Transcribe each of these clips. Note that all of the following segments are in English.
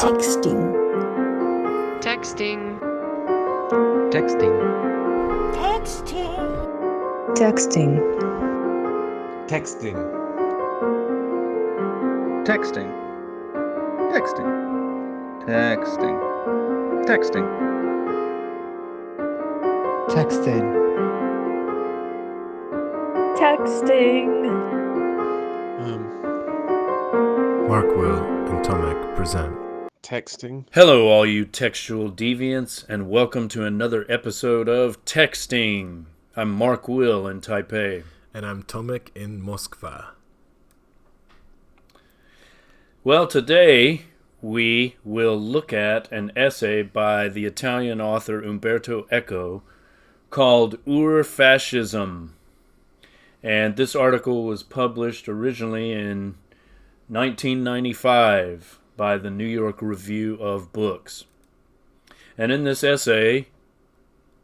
Texting. Texting. Texting. Texting. Texting. Texting. Texting. Texting. Texting. Texting. Texting. Texting. Mark, Will, and Tomek present Texting. Hello, all you textual deviants, and welcome to another episode of Texting. I'm Mark Will in Taipei. and I'm Tomek in Moskva. Well, today we will look at an essay by the Italian author Umberto Eco called Ur-Fascism. And this article was published originally in 1995 by the New York Review of Books. And in this essay,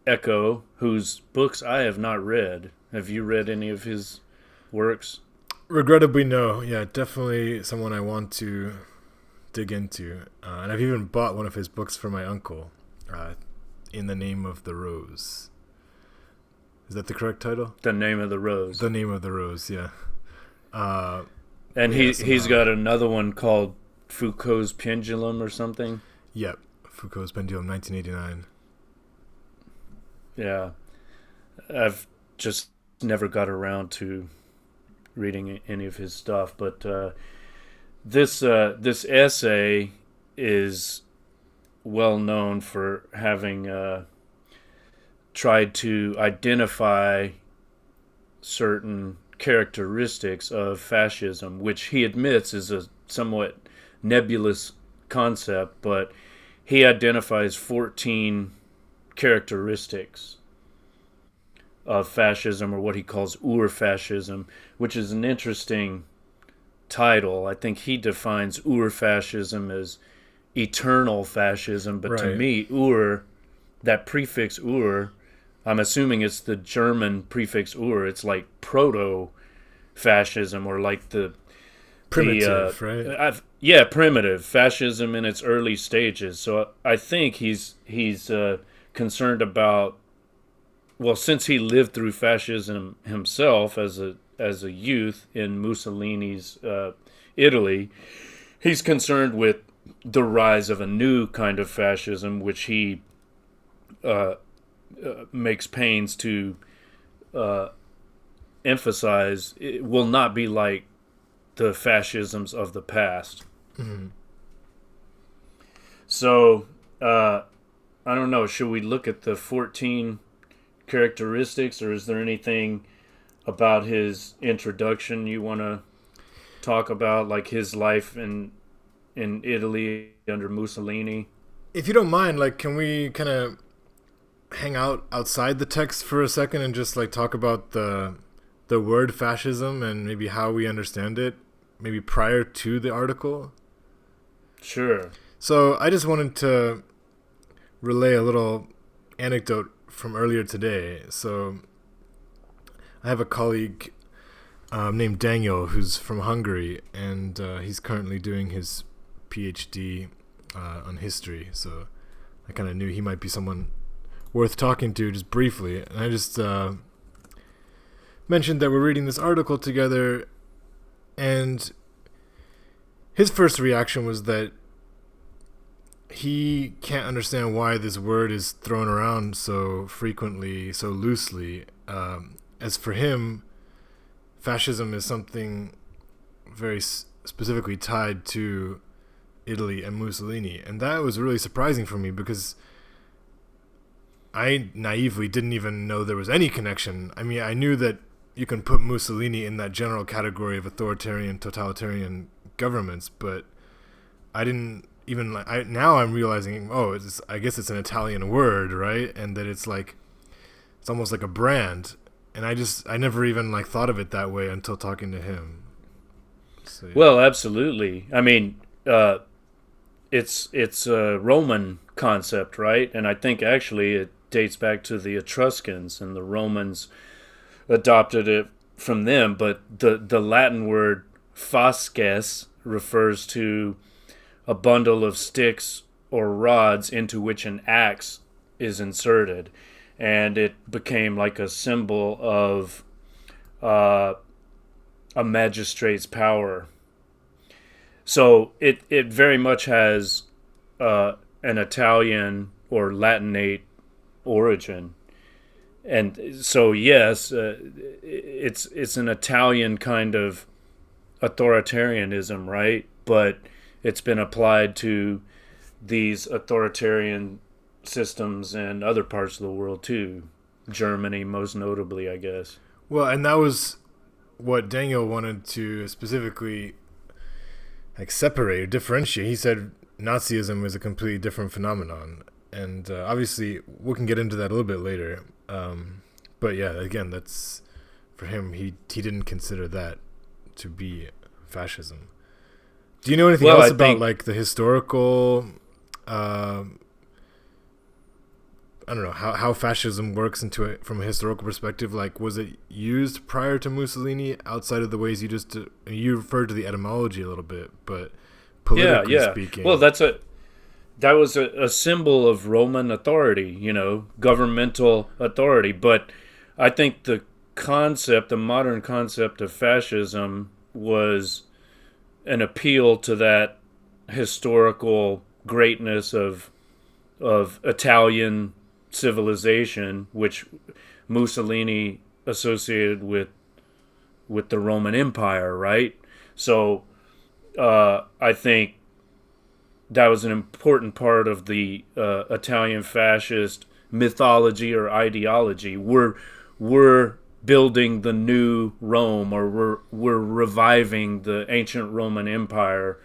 Eco, whose books I have not read, have you read any of his works? Regrettably, no. Yeah, definitely someone I want to dig into. And I've even bought one of his books for my uncle, In the Name of the Rose. Is that the correct title? The Name of the Rose. The Name of the Rose, yeah. And yeah, he's got another one called Foucault's Pendulum or something. Yep, Foucault's Pendulum, 1989. Yeah. I've just never got around to reading any of his stuff, but this essay is well known for having tried to identify certain characteristics of fascism, which he admits is a somewhat nebulous concept, but he identifies 14 characteristics of fascism, or what he calls Ur-Fascism, which is an interesting title. I think he defines Ur-Fascism as eternal fascism, but to me, Ur, that prefix Ur, I'm assuming it's the German prefix Ur. It's like proto-fascism, or like the Primitive, right? Primitive fascism in its early stages. So I think he's concerned about, well, since he lived through fascism himself as a youth in Mussolini's Italy, he's concerned with the rise of a new kind of fascism, which he makes pains to emphasize it will not be like the fascisms of the past. Mm-hmm. So, I don't know, should we look at the 14 characteristics, or is there anything about his introduction you want to talk about, like his life in Italy under Mussolini? If you don't mind, like, can we kind of hang out outside the text for a second and just like talk about the word fascism and maybe how we understand it, maybe prior to the article? Sure. So I just wanted to relay a little anecdote from earlier today. So I have a colleague named Daniel who's from Hungary, and he's currently doing his PhD on history. So I kind of knew he might be someone worth talking to just briefly. And I just mentioned that we're reading this article together, and his first reaction was that he can't understand why this word is thrown around so frequently, so loosely. As for him, fascism is something very specifically tied to Italy and Mussolini. And that was really surprising for me, because I naively didn't even know there was any connection. I mean, I knew that you can put Mussolini in that general category of authoritarian, totalitarian governments, but I didn't even now I'm realizing, I guess it's an Italian word, right? And that it's almost like a brand. And I never even like thought of it that way until talking to him. So, yeah. Well, absolutely. I mean, it's a Roman concept, right? And I think actually it dates back to the Etruscans, and the Romans adopted it from them. But the Latin word fasces refers to a bundle of sticks or rods into which an axe is inserted, and it became like a symbol of a magistrate's power. So it very much has an Italian or Latinate origin. And so, yes, it's an Italian kind of authoritarianism, right? But it's been applied to these authoritarian systems in other parts of the world too. Germany, most notably, I guess. Well, and that was what Daniel wanted to specifically separate or differentiate. He said Nazism is a completely different phenomenon, and obviously we can get into that a little bit later. But yeah, again, that's for him. He didn't consider that to be fascism. Do you know anything else about the historical? I don't know how fascism works from a historical perspective. Was it used prior to Mussolini outside of the ways you referred to the etymology a little bit, but politically speaking? Well, that was a symbol of Roman authority, governmental authority. But I think the modern concept of fascism was an appeal to that historical greatness of Italian civilization, which Mussolini associated with the Roman Empire, right? So I think that was an important part of the Italian fascist mythology or ideology. We're building the new Rome, or we're reviving the ancient Roman Empire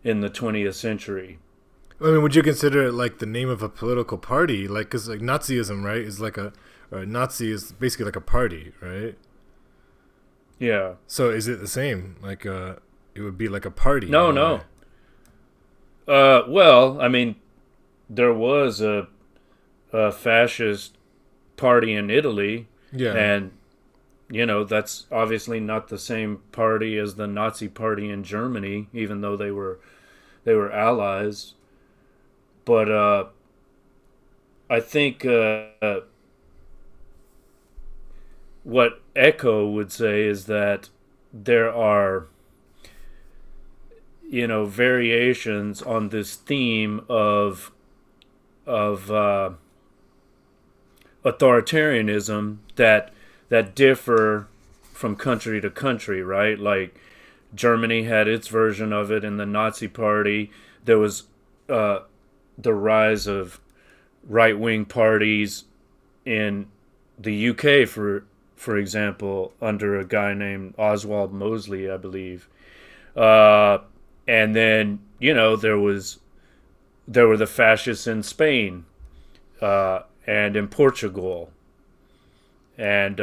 in the 20th century. I mean, would you consider it the name of a political party? Because Nazism, right, is Nazi is basically like a party, right? Yeah. So is it the same? It would be like a party. No. Well, I mean, there was a fascist party in Italy. Yeah. And, that's obviously not the same party as the Nazi party in Germany, even though they were allies. But I think what Eco would say is that there are, variations on this theme of authoritarianism that differ from country to country, right? Like Germany had its version of it in the Nazi Party. There was the rise of right-wing parties in the UK, for example, under a guy named Oswald Mosley, I believe. And then, there were the fascists in Spain and in Portugal. And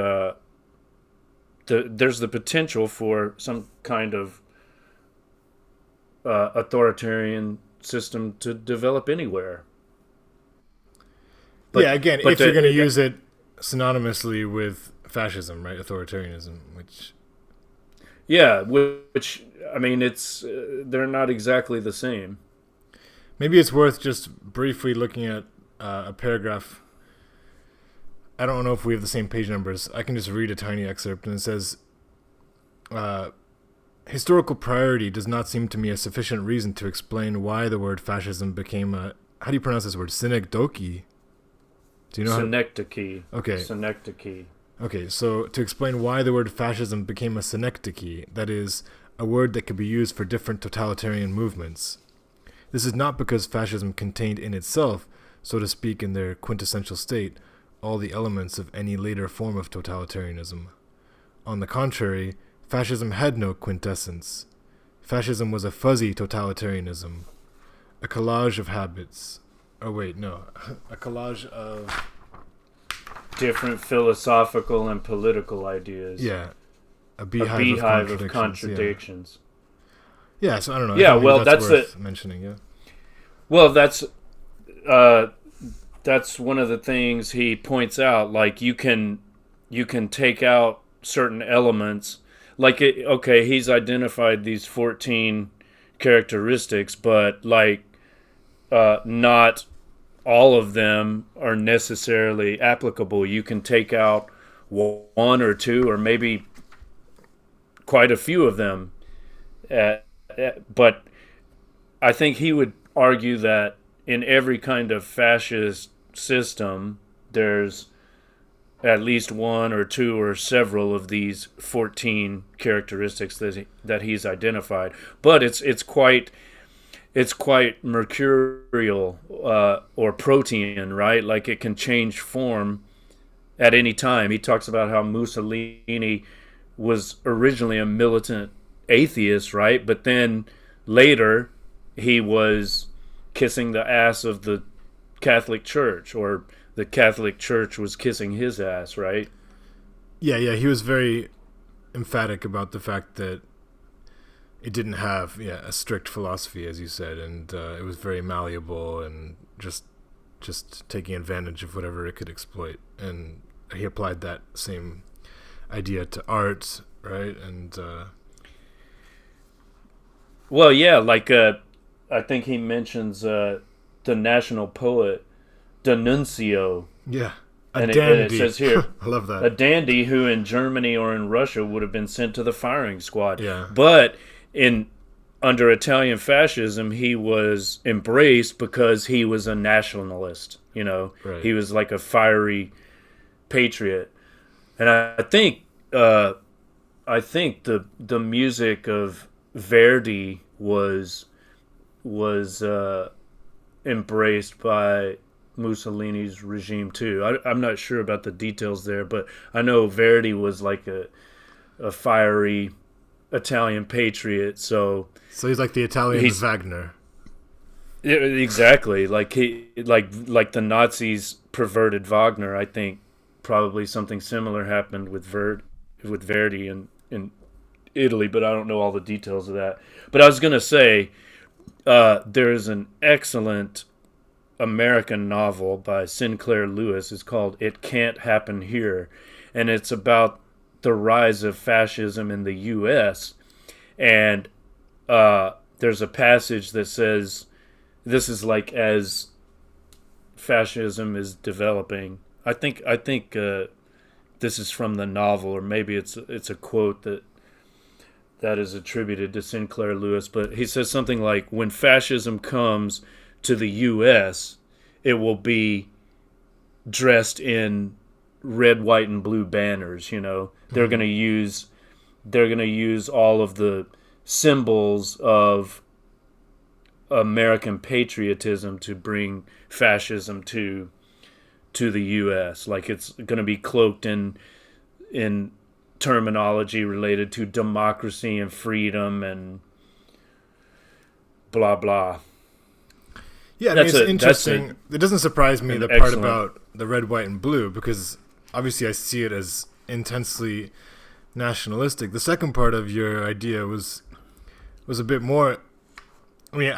there's the potential for some kind of authoritarian system to develop anywhere. But if you're going to use it synonymously with fascism, right? Authoritarianism, which... Yeah, which I mean, they're not exactly the same. Maybe it's worth just briefly looking at a paragraph. I don't know if we have the same page numbers. I can just read a tiny excerpt, and it says, historical priority does not seem to me a sufficient reason to explain why the word fascism became a... How do you pronounce this word? Synecdoche? Do you know Synecdoche. Okay. Synecdoche. Okay, so to explain why the word fascism became a synecdoche, that is, a word that could be used for different totalitarian movements. This is not because fascism contained in itself, so to speak in their quintessential state, all the elements of any later form of totalitarianism. On the contrary, fascism had no quintessence. Fascism was a fuzzy totalitarianism, a collage of habits. A collage of... different philosophical and political ideas. Yeah. A beehive of contradictions. Yeah, so I don't know. Yeah, well, that's worth mentioning, yeah. Well, that's one of the things he points out. Like, you can take out certain elements. Like, he's identified these 14 characteristics, but like not all of them are necessarily applicable. You can take out one or two, or maybe quite a few of them. But I think he would argue that in every kind of fascist system, there's at least one or two or several of these 14 characteristics that he's identified. But it's quite mercurial or protean, right? Like it can change form at any time. He talks about how Mussolini was originally a militant atheist, right? But then later he was kissing the ass of the Catholic Church, or the Catholic Church was kissing his ass, right? Yeah, he was very emphatic about the fact that it didn't have a strict philosophy, as you said, and it was very malleable and just taking advantage of whatever it could exploit. And he applied that same idea to art, right? And well, yeah, like I think he mentions the national poet D'Annunzio. Yeah, and dandy. it says here, I love that. A dandy who in Germany or in Russia would have been sent to the firing squad. Yeah. But under Italian fascism, he was embraced because he was a nationalist. Right. He was like a fiery patriot, and I think the music of Verdi was embraced by Mussolini's regime too. I'm not sure about the details there, but I know Verdi was like a fiery Italian patriot. So he's like the Italian Wagner. Yeah, exactly. Like the Nazis perverted Wagner. I think probably something similar happened with Verdi in Italy, but I don't know all the details of that. But I was gonna say there's an excellent American novel by Sinclair Lewis. It's called It Can't Happen Here, and it's about the rise of fascism in the U.S. And there's a passage that says, this is like as fascism is developing. I think this is from the novel, or maybe it's a quote that is attributed to Sinclair Lewis, but he says something like, when fascism comes to the U.S., it will be dressed in red, white, and blue banners. They're going to use all of the symbols of American patriotism to bring fascism to the U.S. Like it's going to be cloaked in terminology related to democracy and freedom and blah blah. Yeah, I mean, it's interesting. It doesn't surprise me the part about the red, white, and blue, because obviously I see it as intensely nationalistic. The second part of your idea was a bit more. I mean,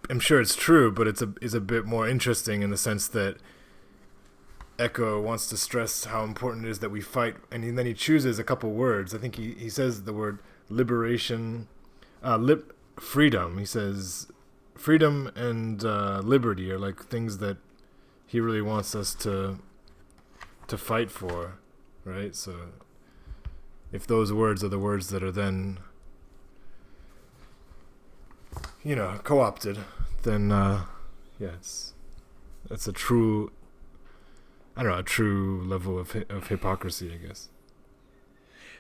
I'm sure it's true, but it's a bit more interesting in the sense that Eco wants to stress how important it is that we fight, and then he chooses a couple words. I think he says the word liberation, freedom. He says freedom and liberty are like things that he really wants us to fight for, right? So if those words are the words that are then co-opted, then that's a true level of hypocrisy, I guess.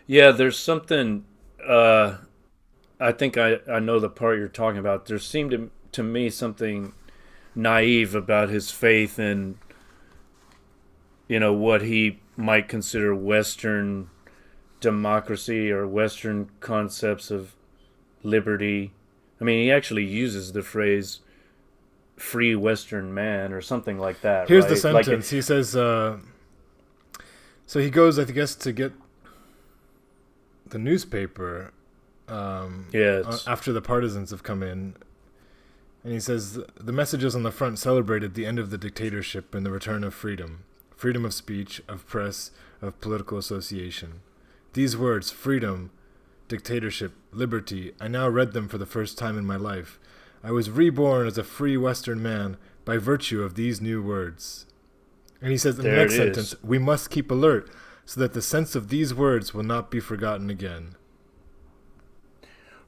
Yeah, there's something. I think I know the part you're talking about. There seemed to me something naive about his faith in, what he might consider Western democracy or Western concepts of liberty. I mean, he actually uses the phrase free Western man or something like that. Here's right? the sentence. He says, so he goes, I guess, to get the newspaper after the partisans have come in. And he says, the messages on the front celebrated the end of the dictatorship and the return of freedom. Freedom of speech, of press, of political association. These words, freedom, dictatorship, liberty. I now read them for the first time in my life. I was reborn as a free Western man by virtue of these new words. And he says in the next sentence, we must keep alert so that the sense of these words will not be forgotten again.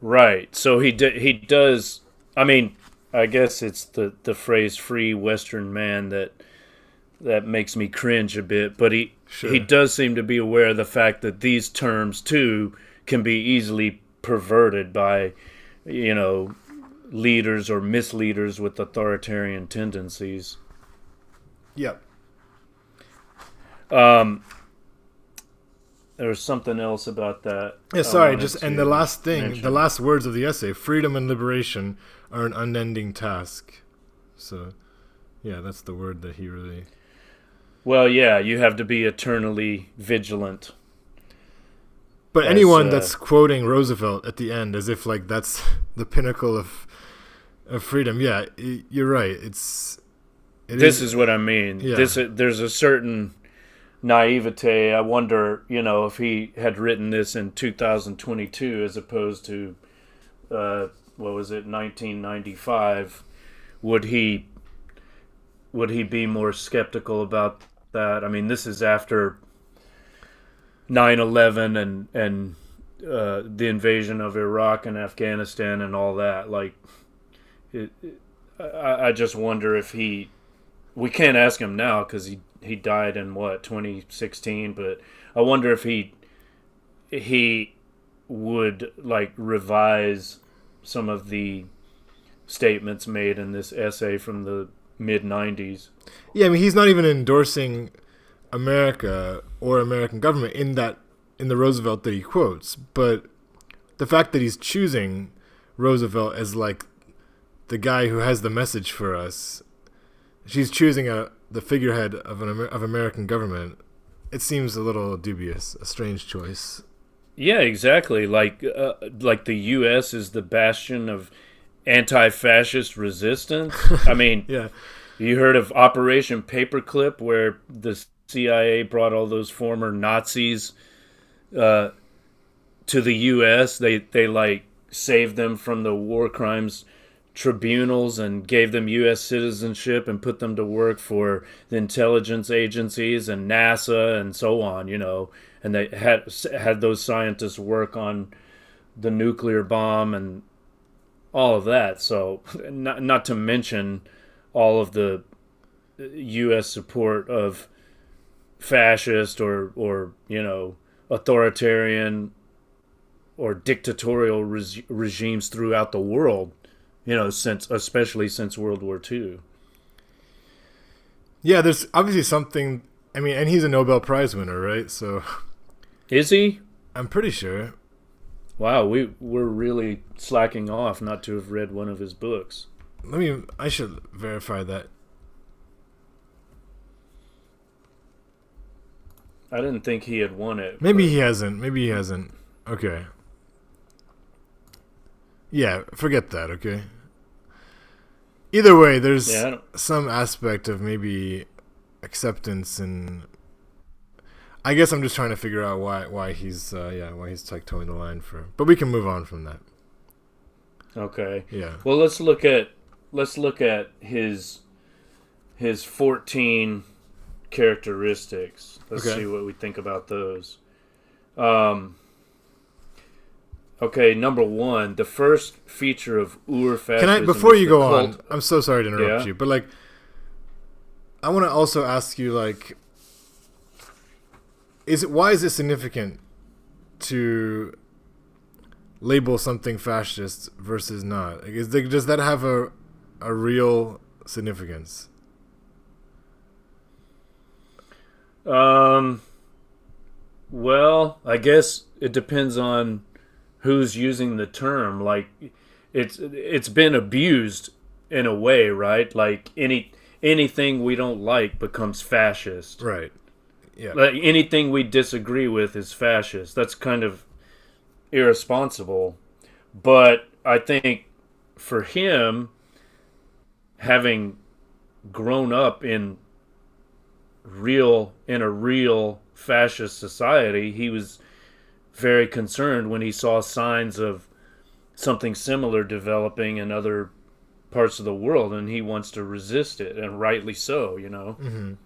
Right. So he does. I mean, I guess it's the phrase "free Western man" that makes me cringe a bit. But he does seem to be aware of the fact that these terms too can be easily perverted by, leaders or misleaders with authoritarian tendencies. Yep. There was something else about that. Yeah, sorry, and the last thing, mention. The last words of the essay, freedom and liberation are an unending task. So, yeah, that's the word that he really... Well, yeah, you have to be eternally vigilant. But anyone that's quoting Roosevelt at the end as if, like, that's the pinnacle of freedom, yeah, you're right. This is what I mean. Yeah. There's a certain... naivete. I wonder, if he had written this in 2022 as opposed to, 1995, would he be more skeptical about that? I mean, this is after 9/11 and the invasion of Iraq and Afghanistan and all that. Like, I just wonder if we can't ask him now because he died in 2016, but I wonder if he would like revise some of the statements made in this essay from the mid-90s. Yeah, I mean, he's not even endorsing America or American government in the Roosevelt that he quotes, but the fact that he's choosing Roosevelt as like the guy who has the message for us, she's choosing the figurehead of American government. It seems a little dubious, a strange choice. Yeah, exactly. Like the U.S. is the bastion of anti-fascist resistance. I mean, yeah. You heard of Operation Paperclip, where the CIA brought all those former Nazis to the U.S. They like saved them from the war crimes tribunals and gave them U.S. citizenship and put them to work for the intelligence agencies and NASA and so on, and they had those scientists work on the nuclear bomb and all of that. So not to mention all of the U.S. support of fascist or authoritarian or dictatorial regimes throughout the world. Especially since World War II. Yeah, there's obviously something. I mean, and he's a Nobel Prize winner, right? So, is he? I'm pretty sure. Wow, we're really slacking off not to have read one of his books. I should verify that. I didn't think he had won it. Maybe he hasn't. Okay. Yeah, forget that, okay? Either way, there's some aspect of maybe acceptance, and I guess I'm just trying to figure out why he's like towing the line for. But we can move on from that. Okay. Yeah. Well, let's look at his 14 characteristics. Let's see what we think about those. Okay, number one, the first feature of Ur-Fascism. Before you go on, I'm so sorry to interrupt you, but like, I want to also ask you, like, why is it significant to label something fascist versus not? Like, does that have a real significance? Well, I guess it depends on who's using the term. Like, it's been abused in a way, right? Like anything we don't like becomes fascist. Right. Yeah. Like anything we disagree with is fascist. That's kind of irresponsible. But I think for him, having grown up in a real fascist society, he was very concerned when he saw signs of something similar developing in other parts of the world, and he wants to resist it, and rightly so, you know.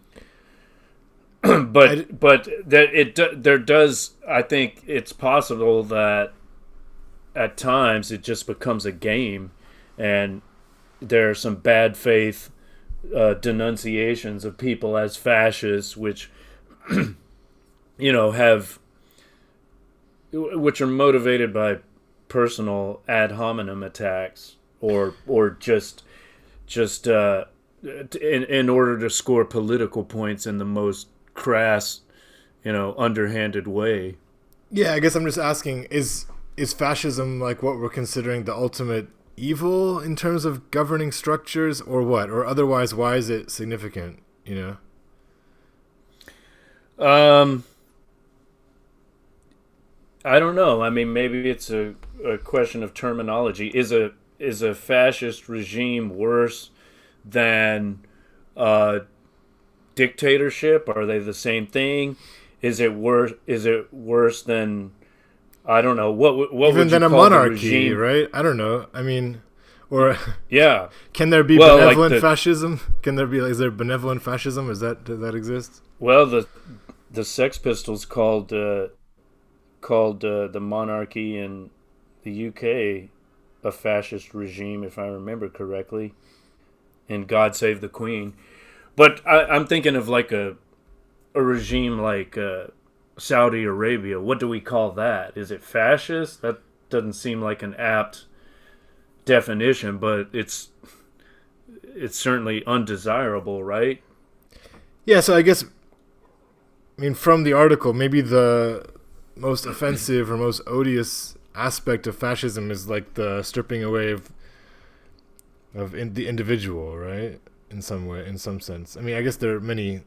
But there does, I think it's possible that at times it just becomes a game, and there are some bad faith denunciations of people as fascists, which which are motivated by personal ad hominem attacks, or just in order to score political points in the most crass, underhanded way. Yeah, I guess I'm just asking, is fascism like what we're considering the ultimate evil in terms of governing structures, or what? Or otherwise, why is it significant, I don't know. I mean, maybe it's a question of terminology. Is a fascist regime worse than dictatorship? Are they the same thing? Is it worse? Is it worse than, I don't know, what even would you than a call monarchy, right? I don't know. I mean, or yeah. Can there be benevolent fascism? Can there be? Is there benevolent fascism? Does that exist? Well, the Sex Pistols called the monarchy in the UK a fascist regime, if I remember correctly, and God Save the Queen. But I'm thinking of like a regime like Saudi Arabia. What do we call that? Is it fascist? That doesn't seem like an apt definition, but it's certainly undesirable, right? Yeah, so I guess, from the article, maybe the most offensive or most odious aspect of fascism is like the stripping away of the individual, right? In some way, in some sense. I guess there are many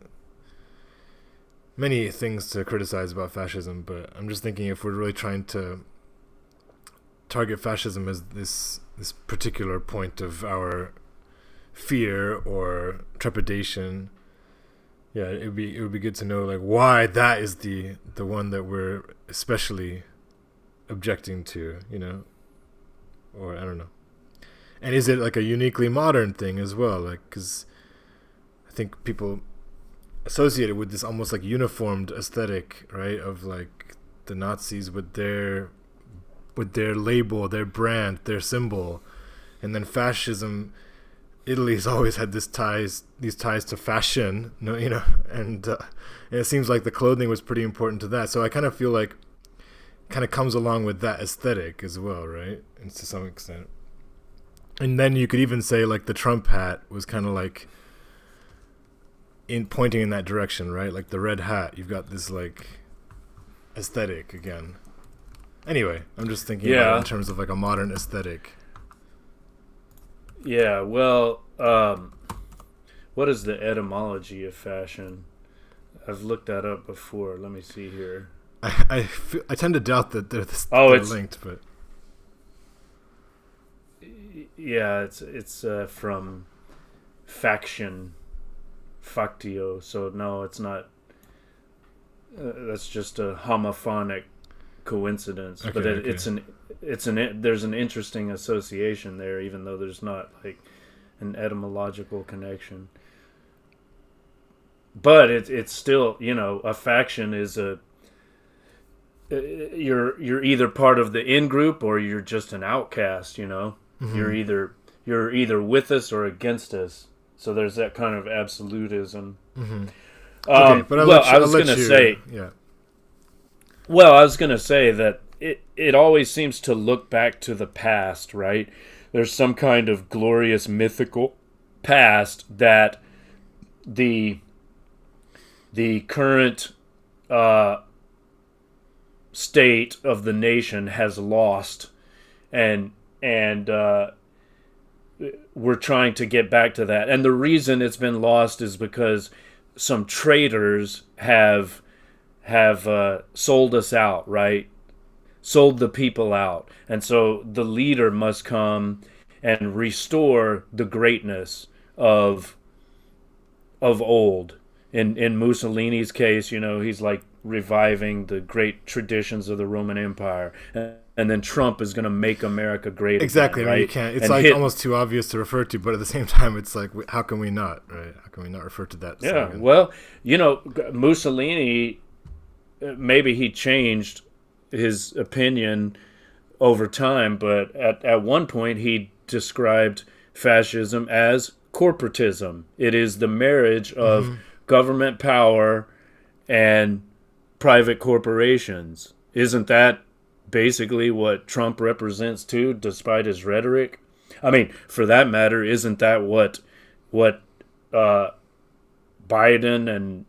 things to criticize about fascism, but I'm just thinking if we're really trying to target fascism as this particular point of our fear or trepidation, yeah, it would be good to know like why that is the one that we're especially objecting to, or I don't know. And is it like a uniquely modern thing as well? Like, because I think people associate it with this almost like uniformed aesthetic, right? Of like the Nazis with their label, their brand, their symbol, and then fascism. Italy's always had these ties to fashion, and it seems like the clothing was pretty important to that. So I kind of feel like it kind of comes along with that aesthetic as well, right? And to some extent. And then you could even say like the Trump hat was kind of like pointing in that direction, right? Like the red hat, you've got this like aesthetic again. Anyway, I'm just thinking about it in terms of like a modern aesthetic. Yeah, well, what is the etymology of fashion? I've looked that up before. Let me see here. I tend to doubt that they're linked, but yeah, it's from faction, factio. So no, it's not. That's just a homophonic coincidence, okay, but okay. There's an interesting association there, even though there's not like an etymological connection. But it's still, a faction is you're either part of the in group or you're just an outcast. Mm-hmm. You're either with us or against us. So there's that kind of absolutism. Mm-hmm. Okay, but I was going to say, yeah. Well, I was going to say that it always seems to look back to the past, right? There's some kind of glorious mythical past that the current state of the nation has lost, and we're trying to get back to that. And the reason it's been lost is because some traitors have sold us out, right? Sold the people out. And so the leader must come and restore the greatness of old. In Mussolini's case, he's like reviving the great traditions of the Roman Empire, and then Trump is going to make America great Exactly. again, right? I mean, you can't. It's And like almost too obvious to refer to, but at the same time, it's like, how can we not, right? How can we not refer to that? Yeah. slogan? Well, Mussolini, maybe he changed his opinion over time, but at one point he described fascism as corporatism. It is the marriage of government power and private corporations. Isn't that basically what Trump represents too, despite his rhetoric? I mean, for that matter, isn't that what Biden and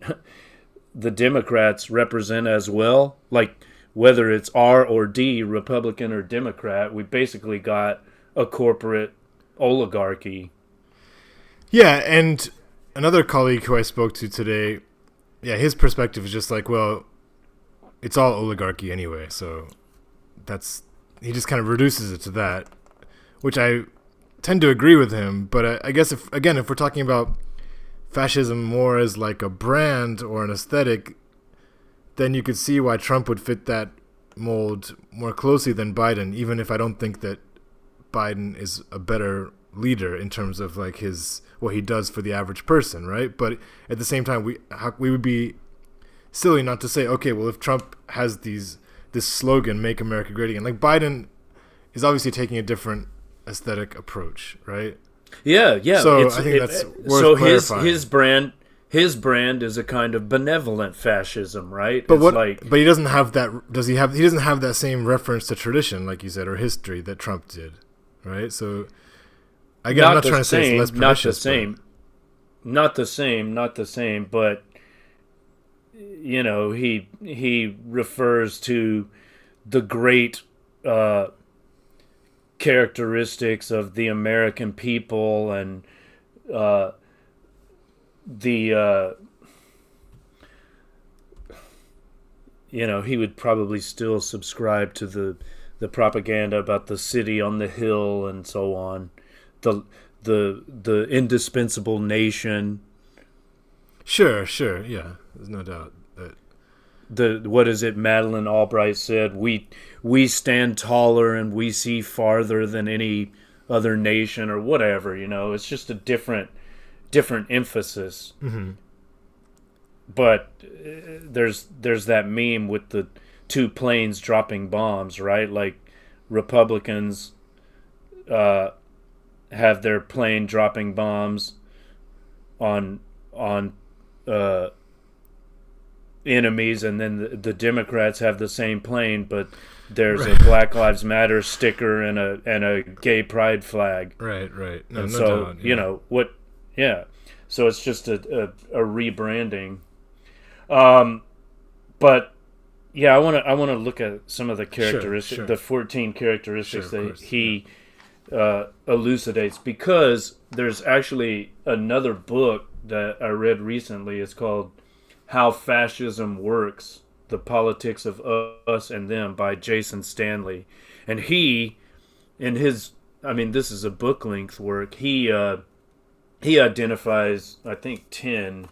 the Democrats represent as well? Like, whether it's R or D, Republican or Democrat, we basically got a corporate oligarchy. Yeah, and another colleague who I spoke to today, yeah, his perspective is just like, well, it's all oligarchy anyway, so he just kind of reduces it to that, which I tend to agree with him. But I guess if we're talking about fascism more as like a brand or an aesthetic, then you could see why Trump would fit that mold more closely than Biden, even if I don't think that Biden is a better leader in terms of like what he does for the average person, right? But at the same time, we would be silly not to say, okay, well, if Trump has this slogan, "Make America Great Again," like Biden is obviously taking a different aesthetic approach, right? Yeah. So I think that's worth clarifying. His brand is a kind of benevolent fascism, right? But but he doesn't have that. Does he have? He doesn't have that same reference to tradition, like you said, or history that Trump did, right? So again, I'm not trying to say it's less pernicious. Not the same. But he refers to the great characteristics of the American people and he would probably still subscribe to the propaganda about the city on the hill and so on, the indispensable nation. Sure, yeah. There's no doubt that what is it Madeleine Albright said? We stand taller and we see farther than any other nation or whatever. It's just a different emphasis. Mm-hmm. But there's that meme with the two planes dropping bombs, right? Like Republicans have their plane dropping bombs on enemies, and then the Democrats have the same plane, but there's a Black Lives Matter sticker and a gay pride flag. Right. No, and no so doubt, yeah. Yeah. So it's just a rebranding. But yeah, I want to look at some of the characteristics, sure. the 14 characteristics that course, he elucidates, because there's actually another book that I read recently. It's called How Fascism Works: The Politics of Us and Them by Jason Stanley. And he, this is a book-length work, he identifies, I think, 10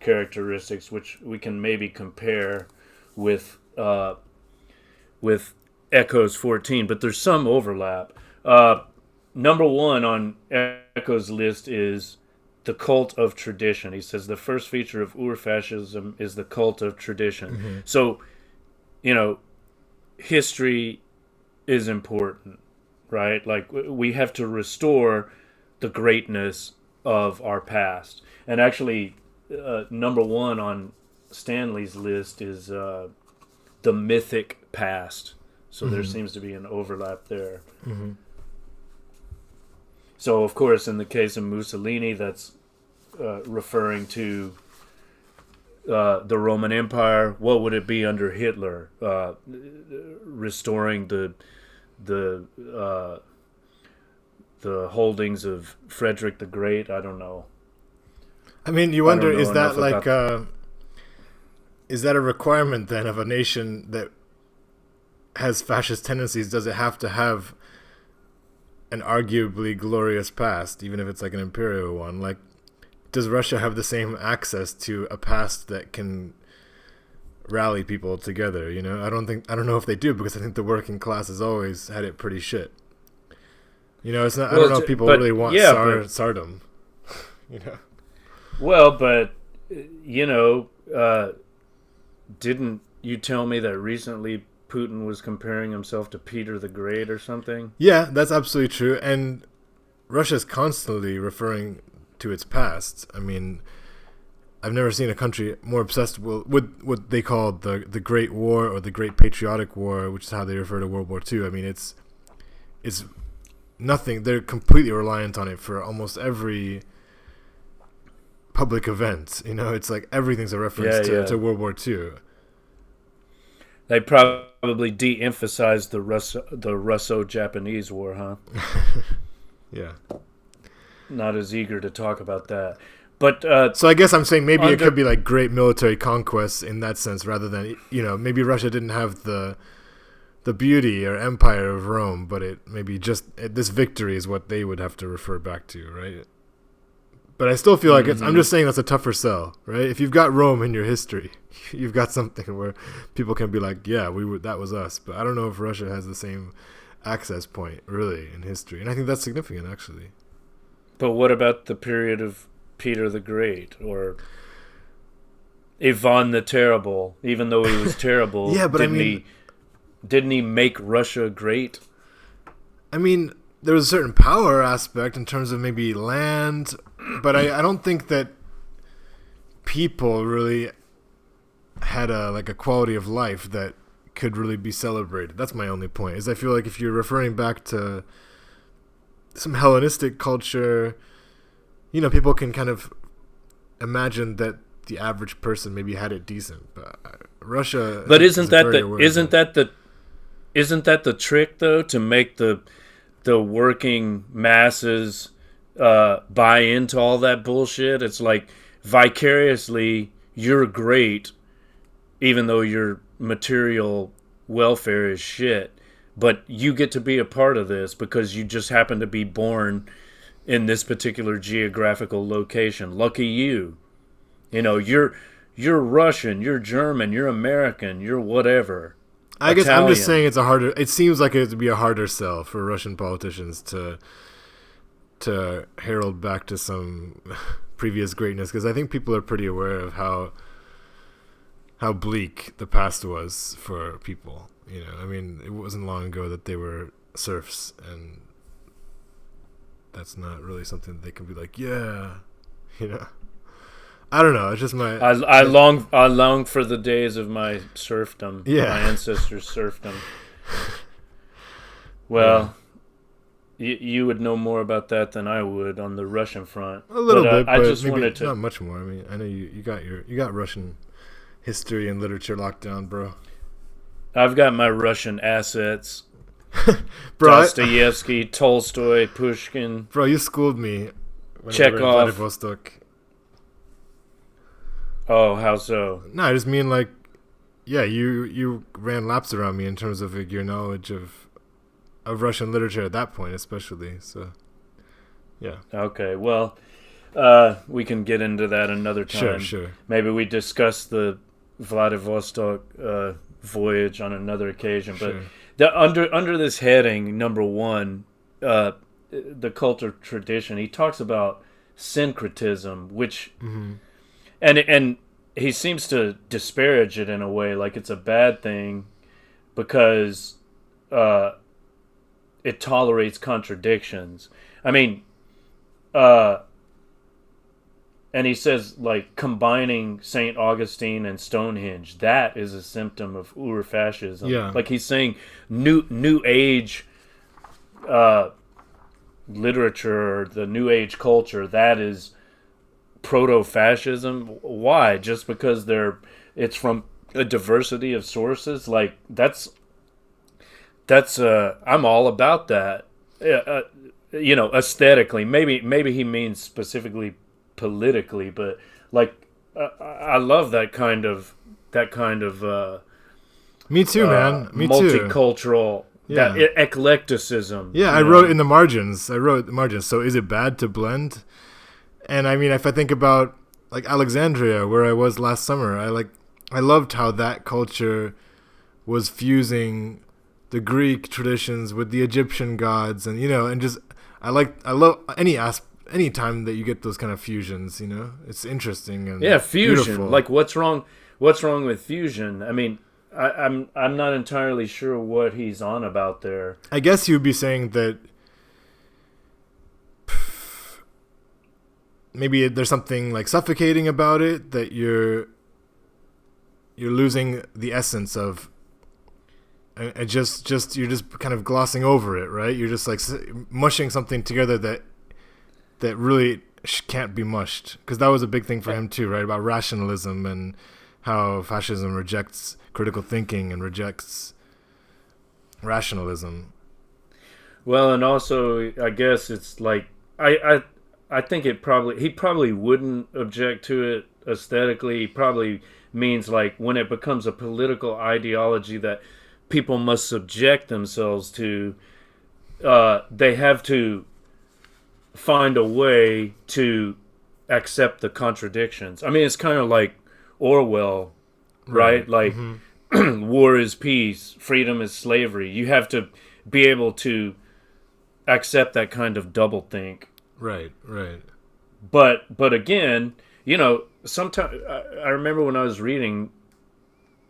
characteristics, which we can maybe compare with Echo's 14, but there's some overlap. Number one on Echo's list is the cult of tradition. He says the first feature of Ur-Fascism is the cult of tradition. Mm-hmm. So, history is important, right? Like, we have to restore the greatness of our past. And actually, number one on Stanley's list is the mythic past. So there seems to be an overlap there. Mm-hmm. So, of course, in the case of Mussolini, that's referring to the Roman Empire. What would it be under Hitler? Restoring the holdings of Frederick the Great? I don't know. I mean, you wonder, is that like is that a requirement then of a nation that has fascist tendencies? Does it have to have an arguably glorious past, even if it's like an imperial one? Like, does Russia have the same access to a past that can rally people together. I don't know if they do, because I think the working class has always had it pretty shit. It's not. I don't know if people really want Tsardom. Well, but didn't you tell me that recently Putin was comparing himself to Peter the Great or something? Yeah, that's absolutely true. And Russia's constantly referring to its past. I mean, I've never seen a country more obsessed with what they call the Great War, or the Great Patriotic War, which is how they refer to World War II. I mean, it's nothing. They're completely reliant on it for almost every public event. It's like everything's a reference to World War II. They probably de-emphasized the Russo-Japanese War, huh? Yeah. Not as eager to talk about that. But so I guess I'm saying maybe it could be like great military conquests in that sense, rather than maybe Russia didn't have the beauty or empire of Rome, but it maybe just this victory is what they would have to refer back to, right? But I still feel like I'm just saying that's a tougher sell, right? If you've got Rome in your history, you've got something where people can be like, yeah, that was us. But I don't know if Russia has the same access point really in history, and I think that's significant actually. But what about the period of Peter the Great or Ivan the Terrible? Even though he was terrible, yeah, but didn't he make Russia great? I mean, there was a certain power aspect in terms of maybe land, but I don't think that people really had a quality of life that could really be celebrated. That's my only point. Is I feel like if you're referring back to some Hellenistic culture, people can kind of imagine that the average person maybe had it decent, but Russia. But isn't that the trick though, to make the working masses buy into all that bullshit? It's like vicariously you're great, even though your material welfare is shit. But you get to be a part of this because you just happen to be born in this particular geographical location. Lucky you. You're Russian, you're German, you're American, you're whatever. I guess I'm just saying it seems like it would be a harder sell for Russian politicians to herald back to some previous greatness, because I think people are pretty aware of how bleak the past was for people. I mean, it wasn't long ago that they were serfs, and that's not really something they can be like, yeah, I don't know. It's just my. I long for the days of my serfdom. Yeah. My ancestors' serfdom. Well, you would know more about that than I would on the Russian front. A little bit, I but just maybe wanted to. Not much more. I mean, I know you got Russian history and literature locked down, bro. I've got my Russian assets. Bro, Dostoevsky, Tolstoy, Pushkin. Bro, you schooled me when Chekhov. we were in Vladivostok. Oh, how so? No, I just mean like, yeah, you ran laps around me in terms of like, your knowledge of Russian literature at that point, especially. So, yeah. Okay, well, we can get into that another time. Sure. Maybe we discuss the Vladivostok voyage on another occasion. But under this heading, number one, the cult of tradition, he talks about syncretism, which, and he seems to disparage it in a way, like it's a bad thing because it tolerates contradictions. I mean, and he says, like, combining St. Augustine and Stonehenge, that is a symptom of Ur-Fascism. Yeah. Like, he's saying New Age literature, or the New Age culture, that is proto-fascism. Why? Just because it's from a diversity of sources? Like, that's I'm all about that. Aesthetically. Maybe he means specifically politically, but like I love that kind of me too, man. Me multicultural, too. Yeah. That eclecticism. Yeah, I wrote in the margins. So is it bad to blend? And I mean, if I think about like Alexandria, where I was last summer, I loved how that culture was fusing the Greek traditions with the Egyptian gods, and and just I love any time that you get those kind of fusions. It's interesting and fusion. Beautiful. Like what's wrong with fusion? I mean, I'm not entirely sure what he's on about there. I guess you'd be saying that maybe there's something like suffocating about it, that you're losing the essence of, and you're just kind of glossing over it, right? You're just like mushing something together that really can't be mushed, because that was a big thing for him too, right? About rationalism and how fascism rejects critical thinking and rejects rationalism. Well, and also I guess it's like I think he probably wouldn't object to it aesthetically. He probably means like when it becomes a political ideology that people must subject themselves to, they have to find a way to accept the contradictions. I mean, it's kind of like Orwell, right? Like, war is peace, freedom is slavery. You have to be able to accept that kind of doublethink. Right. But again, sometimes I remember when I was reading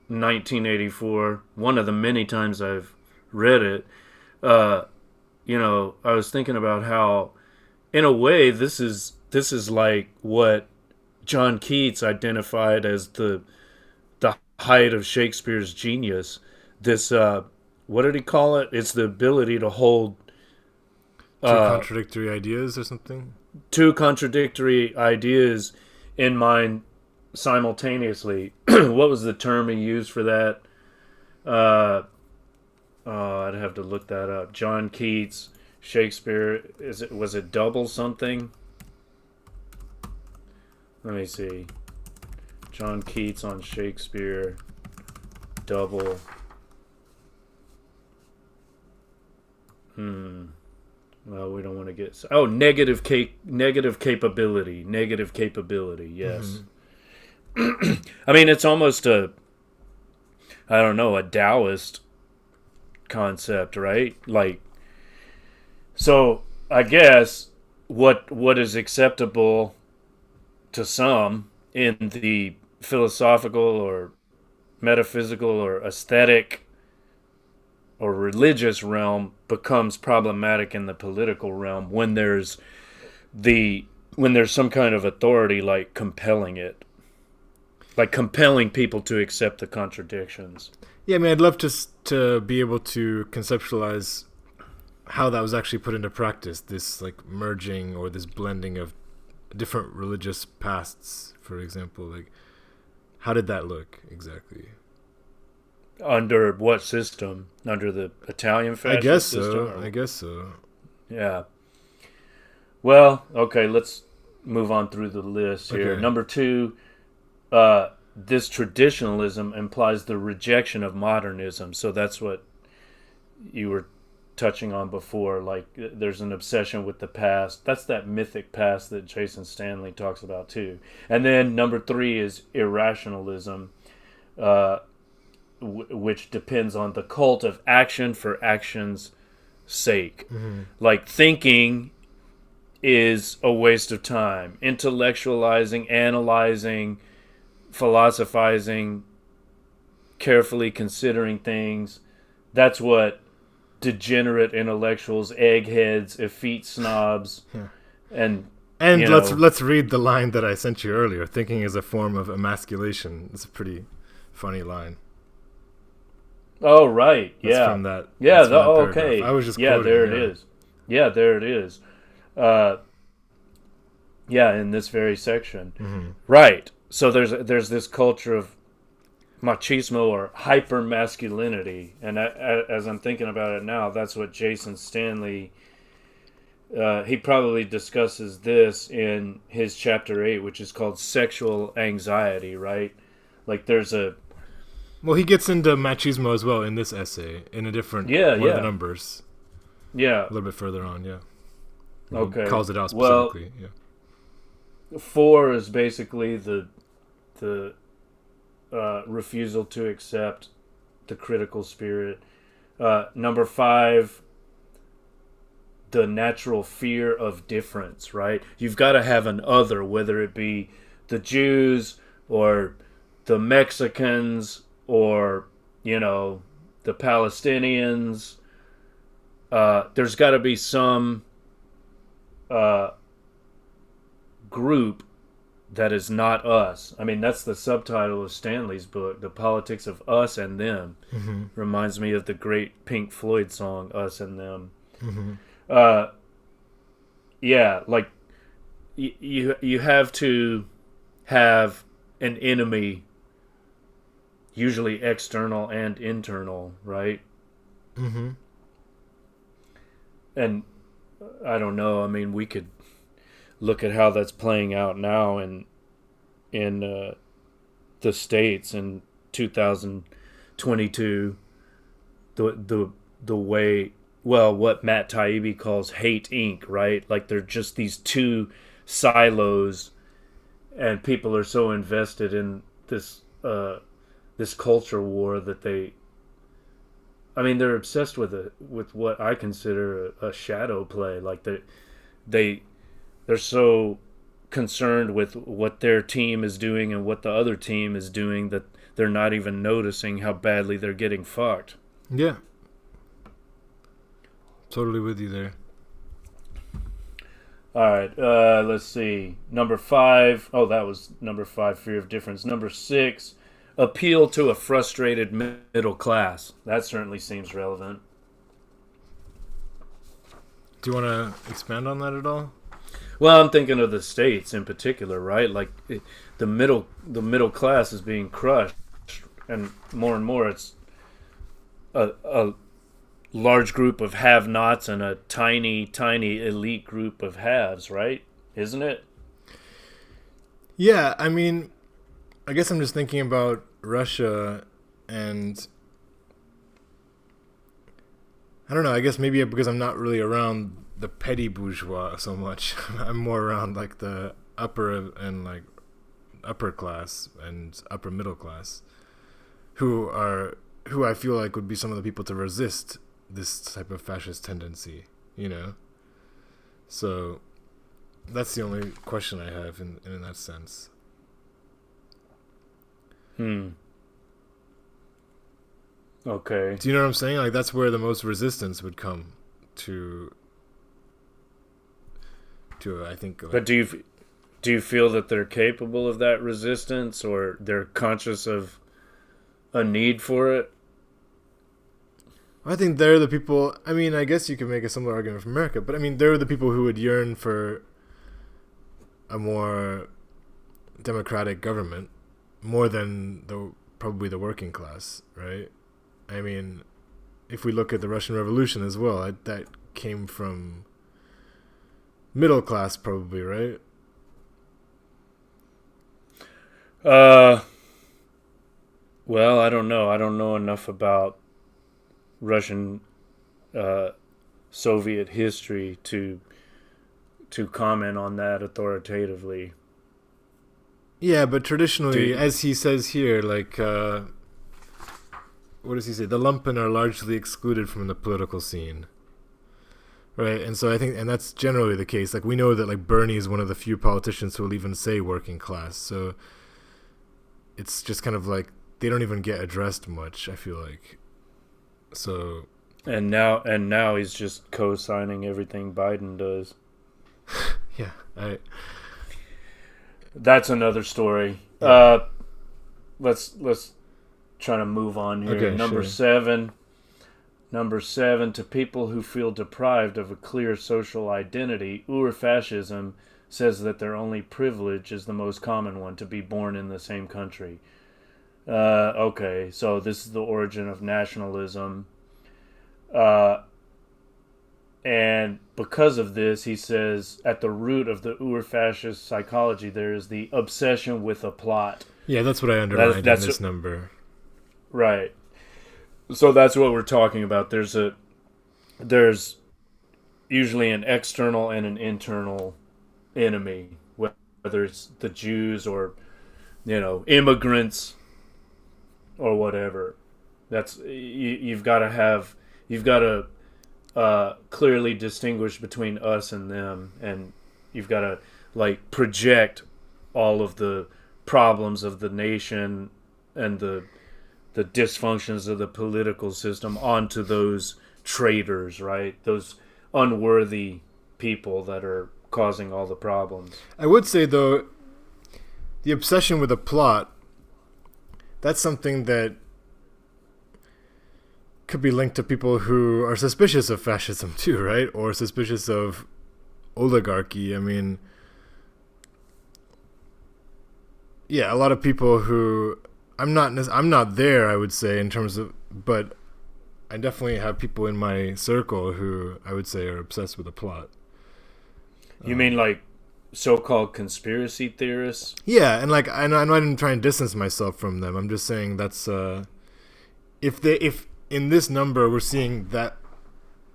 1984, one of the many times I've read it, I was thinking about how, in a way, this is like what John Keats identified as the height of Shakespeare's genius. This, what did he call it? It's the ability to hold two contradictory ideas or something. Two contradictory ideas in mind simultaneously. What was the term he used for that? I'd have to look that up. John Keats, Shakespeare. Was it double something? Let me see. John Keats on Shakespeare. Double. Well, we don't want to get... negative capability. Negative capability, yes. I mean, it's almost a Taoist concept, right? Like, so I guess what is acceptable to some in the philosophical or metaphysical or aesthetic or religious realm becomes problematic in the political realm when there's some kind of authority like compelling it, like compelling people to accept the contradictions. Yeah, I mean, I'd love to be able to conceptualize how that was actually put into practice, this like merging or this blending of different religious pasts, for example. Like, how did that look exactly? Under what system? Under the Italian fascist system? I guess so. Yeah. Well, okay, let's move on through the list here. Okay. Number 2, this traditionalism implies the rejection of modernism. So that's what you were touching on before. Like, there's an obsession with the past. That's that mythic past that Jason Stanley talks about too. And then number 3 is irrationalism, which depends on the cult of action for action's sake. Like, thinking is a waste of time. Intellectualizing, analyzing, philosophizing, carefully considering things, that's what degenerate intellectuals, eggheads, effete snobs, and let's read the line that I sent you earlier. Thinking is a form of emasculation. It's a pretty funny line. Oh, right. That's Yeah. from that. Yeah. That's from that Okay. paragraph. I was just yeah. quoting, There it is. Yeah. There it is. In this very section. Right. So there's this culture of machismo or hyper masculinity, and as I'm thinking about it now, that's what Jason Stanley. He probably discusses this in his chapter 8, which is called Sexual Anxiety. Right. Like, there's a. Well, he gets into machismo as well in this essay, in a different one of the numbers. Yeah. A little bit further on, yeah. Okay. He calls it out specifically, yeah. 4 is basically the refusal to accept the critical spirit. Number 5, the natural fear of difference, right? You've got to have an other, whether it be the Jews or the Mexicans or, the Palestinians. There's got to be some group that is not us. I mean, that's the subtitle of Stanley's book, The Politics of Us and Them. Mm-hmm. Reminds me of the great Pink Floyd song, Us and Them. Mm-hmm. Yeah, like, you have to have an enemy, usually external and internal, right? Mm-hmm. And I don't know, I mean, we could look at how that's playing out now in the States in 2022. The way, well, what Matt Taibbi calls hate Inc., right? Like, they're just these two silos, and people are so invested in this culture war that they're obsessed with what I consider a shadow play. Like, they're so concerned with what their team is doing and what the other team is doing that they're not even noticing how badly they're getting fucked. Yeah. Totally with you there. All right, let's see. Number 5. Oh, that was number 5, fear of difference. Number 6, appeal to a frustrated middle class. That certainly seems relevant. Do you want to expand on that at all? Well, I'm thinking of the States in particular, right? Like, the middle class is being crushed, and more it's a large group of have-nots and a tiny elite group of haves, right? Isn't it? Yeah, I mean, I guess I'm just thinking about Russia, and I don't know, I guess maybe because I'm not really around the petty bourgeois so much. I'm more around like the upper and like upper class and upper middle class, who I feel like would be some of the people to resist this type of fascist tendency, So that's the only question I have in that sense. Okay. Do you know what I'm saying? Like, that's where the most resistance would come to I think. Like, but do you feel that they're capable of that resistance, or they're conscious of a need for it? I think they're the people. I mean, I guess you could make a similar argument for America, but I mean, they're the people who would yearn for a more democratic government, more than probably the working class, right? I mean, if we look at the Russian Revolution as well, that came from middle class, probably, right? Well, I don't know. I don't know enough about Russian Soviet history to comment on that authoritatively. Yeah, but traditionally, as he says here, like, what does he say? The lumpen are largely excluded from the political scene. Right, and so I think, and that's generally the case. Like, we know that, like, Bernie is one of the few politicians who will even say working class. So it's just kind of like they don't even get addressed much, I feel like. So and now he's just co-signing everything Biden does. Yeah, that's another story. Let's try to move on here. Okay, Number sure. 7, to people who feel deprived of a clear social identity, Ur-Fascism says that their only privilege is the most common one, to be born in the same country. Okay, so this is the origin of nationalism. And because of this, he says, at the root of the Ur-Fascist psychology, there is the obsession with a plot. Yeah, that's what I underlined in this number. Right. So that's what we're talking about. There's usually an external and an internal enemy, whether it's the Jews or, immigrants, or whatever. That's you've got to clearly distinguish between us and them, and you've got to like project all of the problems of the nation and the dysfunctions of the political system onto those traitors, right? Those unworthy people that are causing all the problems. I would say, though, the obsession with a plot, that's something that could be linked to people who are suspicious of fascism too, right? Or suspicious of oligarchy. I mean, yeah, a lot of people who I'm not there, I would say, in terms of, but I definitely have people in my circle who I would say are obsessed with a plot. You mean like so-called conspiracy theorists? Yeah, and like I'm not even trying to distance myself from them. I'm just saying that's if in this number we're seeing that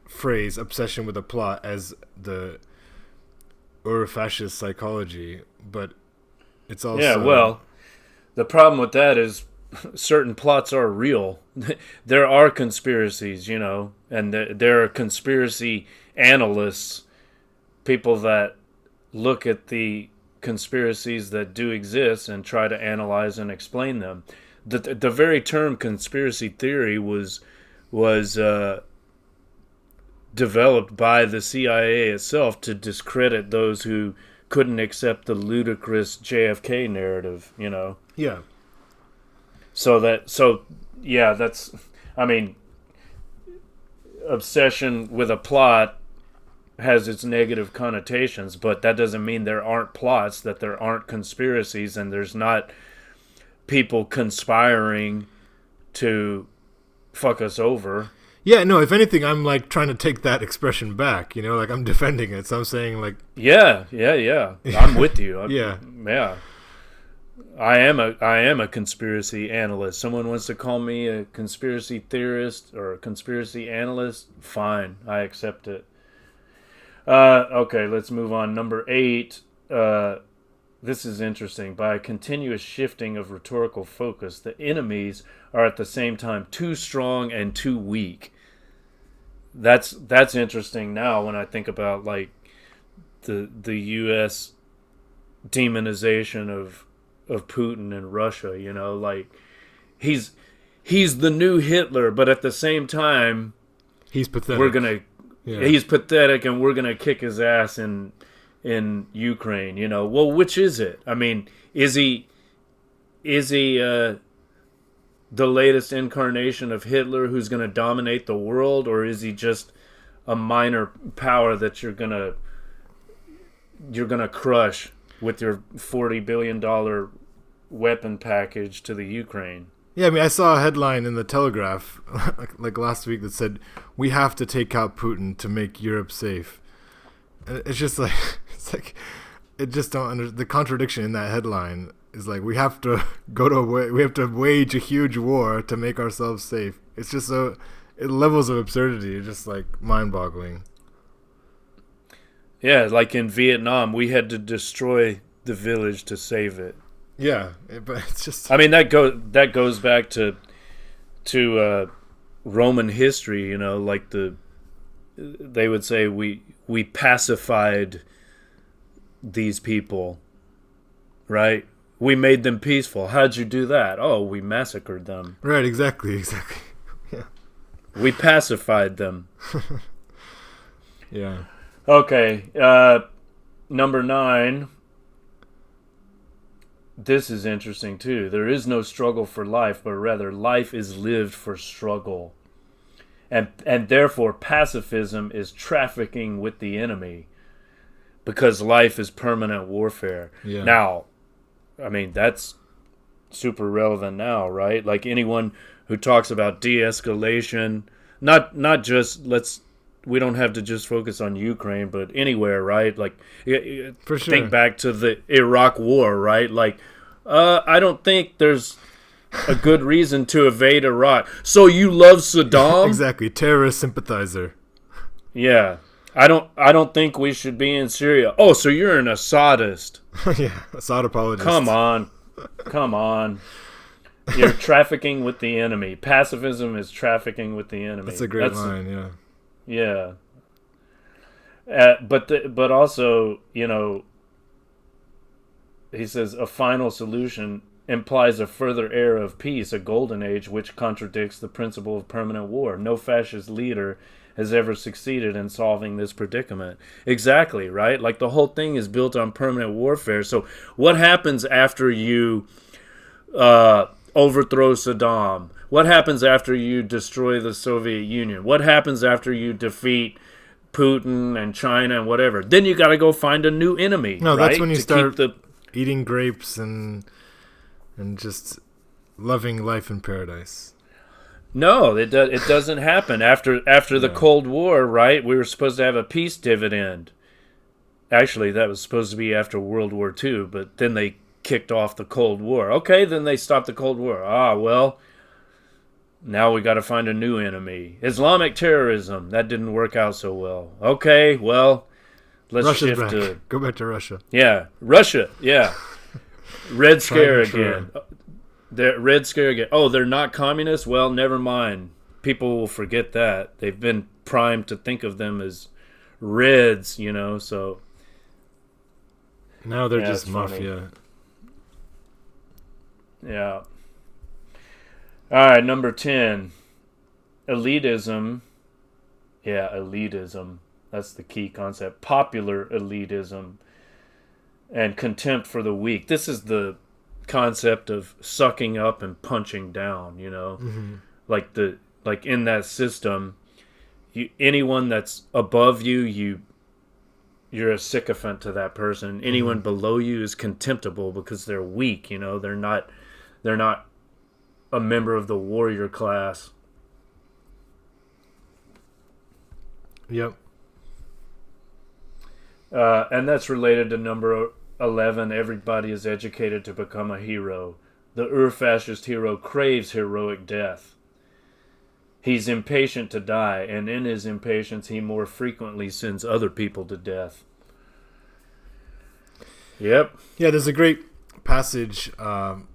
phrase obsession with a plot as the Ur-Fascist psychology, but it's also yeah. Well, the problem with that is certain plots are real. There are conspiracies, you know, and there are conspiracy analysts, people that look at the conspiracies that do exist and try to analyze and explain them. The very term conspiracy theory was developed by the CIA itself to discredit those who couldn't accept the ludicrous JFK narrative, you know. Yeah. That's, I mean, obsession with a plot has its negative connotations, but that doesn't mean there aren't plots, that there aren't conspiracies, and there's not people conspiring to fuck us over. Yeah, no, if anything, I'm like trying to take that expression back, you know, like I'm defending it. So I'm saying like Yeah. I'm with you. Yeah. I am a conspiracy analyst. Someone wants to call me a conspiracy theorist or a conspiracy analyst, fine, I accept it. Okay, let's move on. Number 8. This is interesting. By a continuous shifting of rhetorical focus, the enemies are at the same time too strong and too weak. That's interesting now when I think about like the U.S. demonization of Putin and Russia. You know, like he's the new Hitler, but at the same time, he's pathetic. He's pathetic, and we're gonna kick his ass in Ukraine, you know. Well, which is it? I mean, is he the latest incarnation of Hitler who's going to dominate the world, or is he just a minor power that you're gonna crush with your $40 billion weapon package to the Ukraine? Yeah, I mean, I saw a headline in the Telegraph like last week that said, "We have to take out Putin to make Europe safe." And it's just like it just don't the contradiction in that headline is like we have to we have to wage a huge war to make ourselves safe. It's just levels of absurdity are just like mind-boggling. Yeah, like in Vietnam, we had to destroy the village to save it. Yeah, but it's just. I mean, that goes back to Roman history. You know, like they would say we pacified these people, right? We made them peaceful. How'd you do that? Oh, we massacred them. Right, exactly. Yeah. We pacified them. Yeah. Okay, number 9. This is interesting too. There is no struggle for life, but rather life is lived for struggle. And therefore pacifism is trafficking with the enemy, because life is permanent warfare. Yeah. Now, I mean, that's super relevant now, right? Like anyone who talks about de-escalation, not just we don't have to just focus on Ukraine, but anywhere, right? Like, for sure. Think back to the Iraq War, right? Like, I don't think there's a good reason to invade Iraq. So you love Saddam? Exactly, terrorist sympathizer. Yeah, I don't think we should be in Syria. Oh, so you're an Assadist? Yeah, Assad apologist. Come on. You're trafficking with the enemy. Pacifism is trafficking with the enemy. That's a great line, yeah. Yeah. But also, you know, he says a final solution implies a further era of peace, a golden age, which contradicts the principle of permanent war. No fascist leader has ever succeeded in solving this predicament. Exactly, right? Like the whole thing is built on permanent warfare. So what happens after you overthrow Saddam? What happens after you destroy the Soviet Union? What happens after you defeat Putin and China and whatever? Then you got to go find a new enemy. No, right? that's when you start eating grapes and just loving life in paradise. No, it doesn't happen after the Cold War, right? We were supposed to have a peace dividend. Actually, that was supposed to be after World War II, but then they kicked off the Cold War. Okay, then they stopped the Cold War. Well, now we got to find a new enemy. Islamic terrorism, that didn't work out so well. Okay, well, let's Russia's shift back. to... Go back to Russia. Yeah, Russia, yeah. Red Scare again. Red Scare again. Oh, they're not communists? Well, never mind. People will forget that. They've been primed to think of them as Reds, you know, so... Now they're just mafia. Yeah. All right, number 10. Elitism. Yeah, elitism. That's the key concept. Popular elitism and contempt for the weak. This is the concept of sucking up and punching down, you know? Mm-hmm. Like in that system, anyone that's above you, you're a sycophant to that person. Anyone below you is contemptible because they're weak, you know? They're not a member of the warrior class. Yep. And that's related to number 11. Everybody is educated to become a hero. The Ur-Fascist hero craves heroic death. He's impatient to die, and in his impatience, he more frequently sends other people to death. Yep. Yeah, there's a great passage. I'm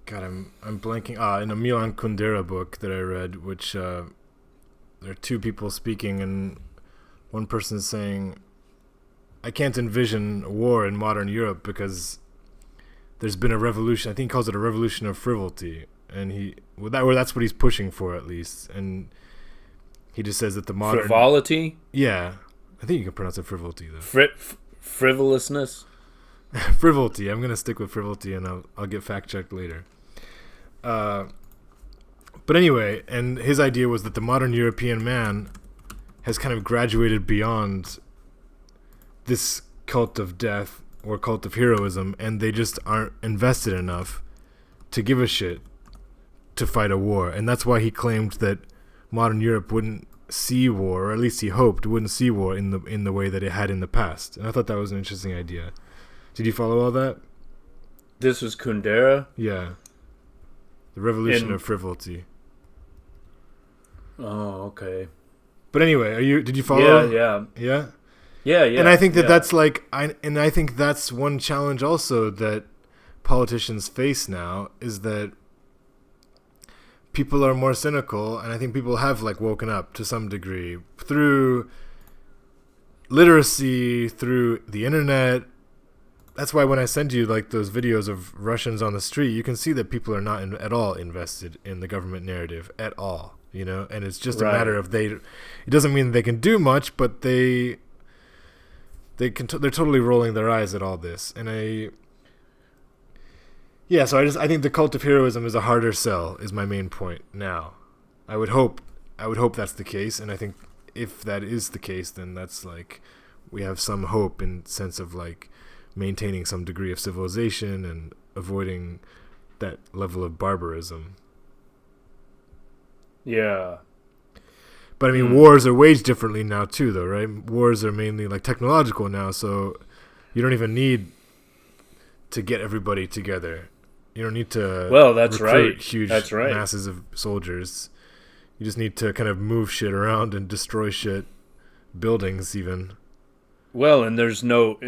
blanking. In a Milan Kundera book that I read, which there are two people speaking, and one person is saying, I can't envision a war in modern Europe because there's been a revolution. I think he calls it a revolution of frivolity, and that's what he's pushing for, at least. And he just says that the modern frivolity. Yeah, I think you can pronounce it frivolity though. Frivolousness. Frivolity. I'm gonna stick with frivolity, and I'll get fact checked later. But anyway, and his idea was that the modern European man has kind of graduated beyond this cult of death or cult of heroism, and they just aren't invested enough to give a shit to fight a war. And that's why he claimed that modern Europe wouldn't see war, or at least he hoped wouldn't see war in the way that it had in the past. And I thought that was an interesting idea. Did you follow all that? This was Kundera? Yeah. The revolution of frivolity. Oh, okay. But anyway, did you follow? Yeah. Yeah. And I think that's I think that's one challenge also that politicians face now, is that people are more cynical, and I think people have woken up to some degree through literacy, through the internet. That's why when I send you those videos of Russians on the street, you can see that people are not at all invested in the government narrative at all, you know, and it's just a matter of it doesn't mean they can do much, but they're totally rolling their eyes at all this. And I think the cult of heroism is a harder sell, is my main point now. I would hope that's the case, and I think if that is the case, then that's we have some hope in sense of maintaining some degree of civilization and avoiding that level of barbarism. Yeah. But I mean, wars are waged differently now too, though, right? Wars are mainly technological now, so you don't even need to get everybody together. You don't need to recruit huge masses of soldiers. You just need to kind of move shit around and destroy shit, buildings even. Well, and there's no...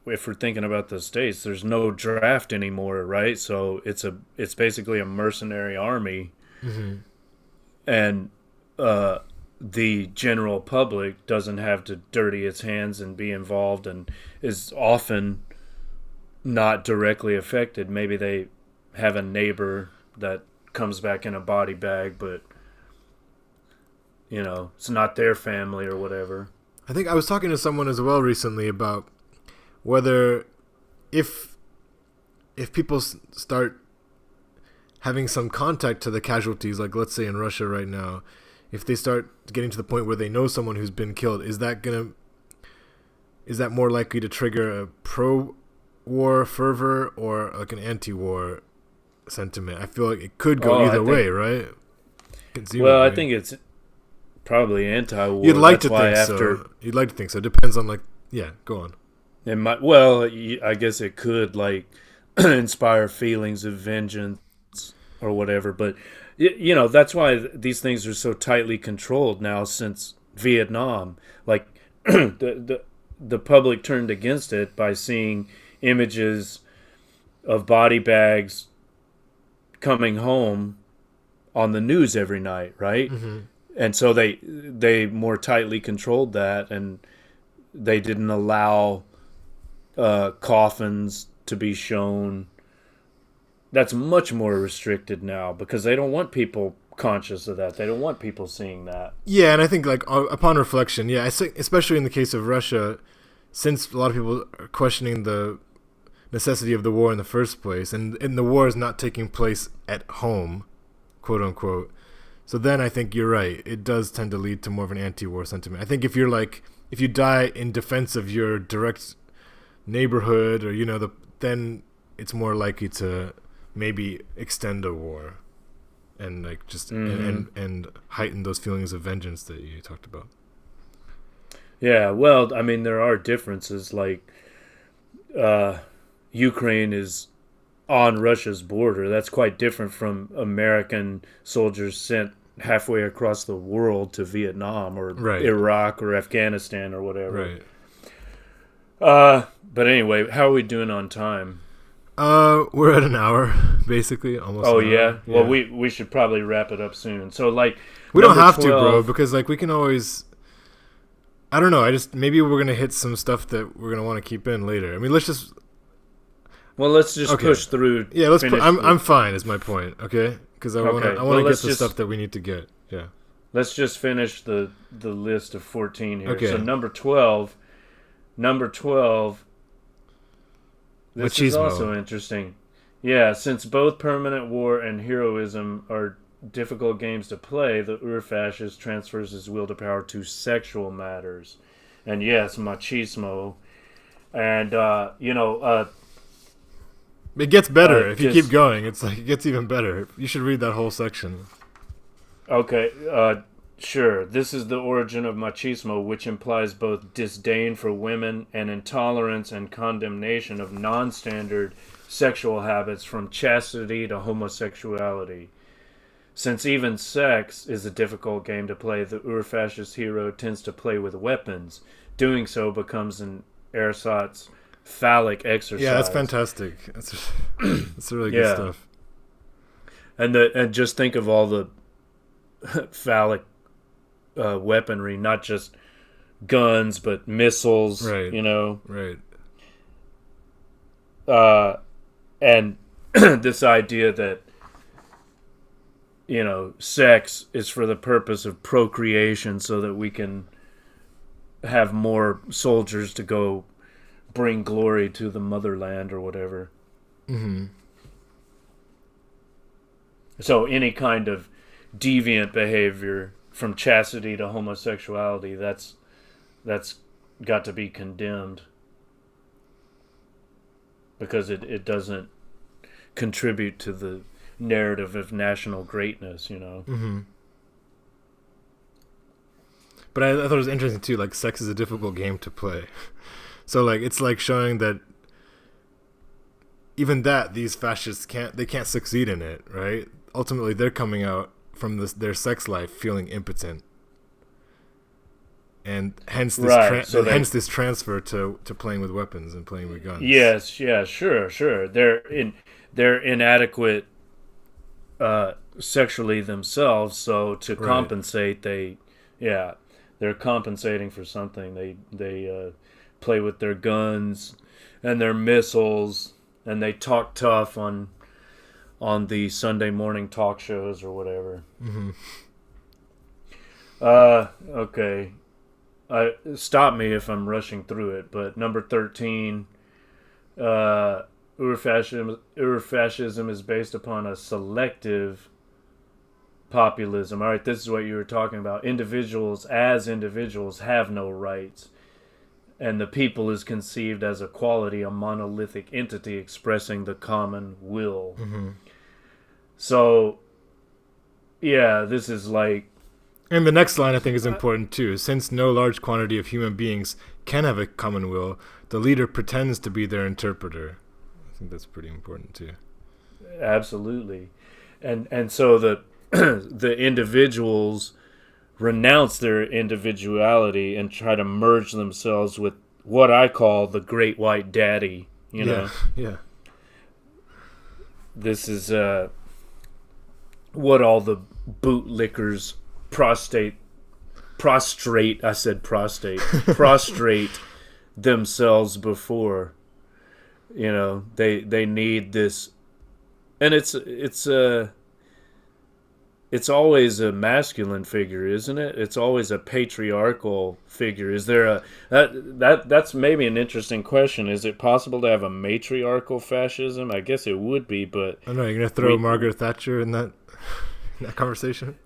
if we're thinking about the States, there's no draft anymore, right? So it's basically a mercenary army, and the general public doesn't have to dirty its hands and be involved, and is often not directly affected. Maybe they have a neighbor that comes back in a body bag, but it's not their family or whatever. I think I was talking to someone as well recently about whether if people start having some contact to the casualties, like let's say in Russia right now, if they start getting to the point where they know someone who's been killed, is that more likely to trigger a pro-war fervor or like an anti-war sentiment? I feel like it could go either way, right? Well, I think it's probably anti-war. You'd like to think so. You'd like to think so. It depends on go on. It might. Well, I guess it could inspire feelings of vengeance or whatever. But that's why these things are so tightly controlled now since Vietnam. Like the public turned against it by seeing images of body bags coming home on the news every night, right? Mm-hmm. And so they more tightly controlled that, and they didn't allow coffins to be shown. That's much more restricted now because they don't want people conscious of that. They don't want people seeing that. Yeah, and I think upon reflection, I think especially in the case of Russia, since a lot of people are questioning the necessity of the war in the first place, and the war is not taking place at home, quote unquote. So then I think you're right. It does tend to lead to more of an anti-war sentiment. I think if you die in defense of your direct neighborhood or then it's more likely to maybe extend a war and and heighten those feelings of vengeance that you talked about. Yeah, well, I mean, there are differences. Like Ukraine is on Russia's border. That's quite different from American soldiers sent halfway across the world to Vietnam or Iraq or Afghanistan or whatever. Right. But anyway, how are we doing on time? We're at an hour, basically, almost. Oh, yeah? Well, we should probably wrap it up soon. So, we don't have 12, to, bro, because, we can always... I don't know, maybe we're going to hit some stuff that we're going to want to keep in later. I mean, let's just... Well, let's just push through. Yeah, I'm fine, is my point, okay? Because I want to get the stuff that we need to get, yeah. Let's just finish the list of 14 here. Okay. So, number 12... This Machismo. Is also interesting. Yeah, since both permanent war and heroism are difficult games to play, the Ur-Fascist transfers his will to power to sexual matters. And yes, machismo. And, it gets better if you keep going. It's it gets even better. You should read that whole section. Okay, sure. This is the origin of machismo, which implies both disdain for women and intolerance and condemnation of non-standard sexual habits from chastity to homosexuality. Since even sex is a difficult game to play, the Ur-Fascist hero tends to play with weapons. Doing so becomes an ersatz phallic exercise. Yeah, that's fantastic. That's really good stuff. And just think of all the phallic weaponry, not just guns, but missiles. Right. Right. And this idea that sex is for the purpose of procreation, so that we can have more soldiers to go bring glory to the motherland or whatever. Mm-hmm. So any kind of deviant behavior from chastity to homosexuality, that's got to be condemned, because it doesn't contribute to the narrative of national greatness, Mm-hmm. But I thought it was interesting too, sex is a difficult game to play. So it's showing that even that these fascists can't succeed in it, right? Ultimately, they're coming out from their sex life feeling impotent and hence this Right, so hence this transfer to playing with weapons and playing with guns. Yes, yeah, sure. They're inadequate sexually themselves, so to compensate, they're compensating for something. They play with their guns and their missiles, and they talk tough on the Sunday morning talk shows or whatever. Mm-hmm. Okay. Stop me if I'm rushing through it, but number 13, Ur-Fascism is based upon a selective populism. All right, this is what you were talking about. Individuals have no rights, and the people is conceived as a quality, a monolithic entity expressing the common will. Mm-hmm. So, yeah, this is like... And the next line I think is important too. Since no large quantity of human beings can have a common will, the leader pretends to be their interpreter. I think that's pretty important too. Absolutely. And so the the individuals renounce their individuality and try to merge themselves with what I call the great white daddy, you know. Yeah. This is what all the bootlickers prostrate themselves before. You know, they need this, and it's always a masculine figure, isn't it? It's always a patriarchal figure. Is there that's maybe an interesting question. Is it possible to have a matriarchal fascism? I guess it would be, but I don't know, you're gonna throw Margaret Thatcher in that conversation?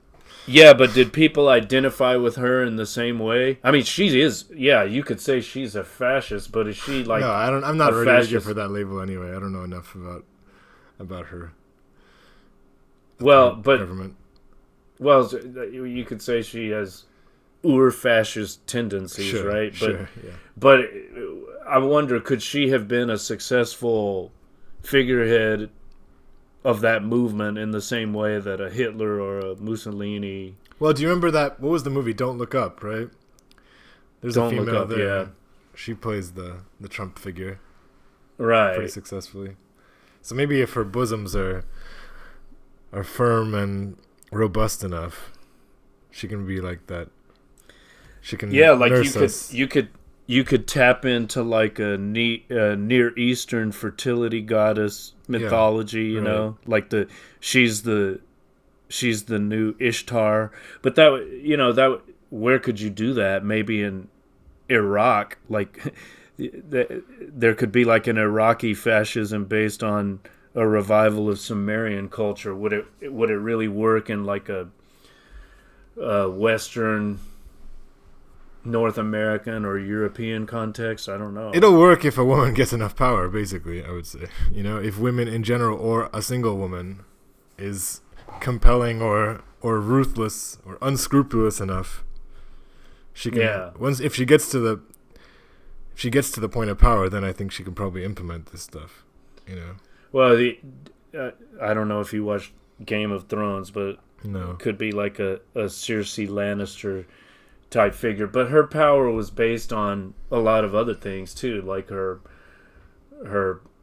Yeah, but did people identify with her in the same way? I mean, she is. Yeah, you could say she's a fascist, but is she like? No, I'm not ready to give her that label anyway. I don't know enough about her. Well, but government. Well, you could say she has Ur-Fascist tendencies, right? But, sure, yeah. But I wonder, could she have been a successful figurehead of that movement in the same way that a Hitler or a Mussolini? Well, do you remember that? What was the movie? Don't Look Up, right? There's Don't a female Look Up, there. yeah. She plays the Trump figure, right? Pretty successfully. So maybe if her bosoms are firm and robust enough, she can be like that. She can nurse us. You could tap into like a Near Eastern fertility goddess mythology, you know, like she's the new Ishtar. But that where could you do that? Maybe in Iraq, like there could be like an Iraqi fascism based on a revival of Sumerian culture. Would it really work in like a Western North American or European context? I don't know. It'll work if a woman gets enough power, basically, I would say. You know, if women in general or a single woman is compelling or ruthless or unscrupulous enough, she can if she gets to the point of power, then I think she can probably implement this stuff, you know. Well, I don't know if you watched Game of Thrones, but no. It could be like a Cersei Lannister type figure, but her power was based on a lot of other things too, like her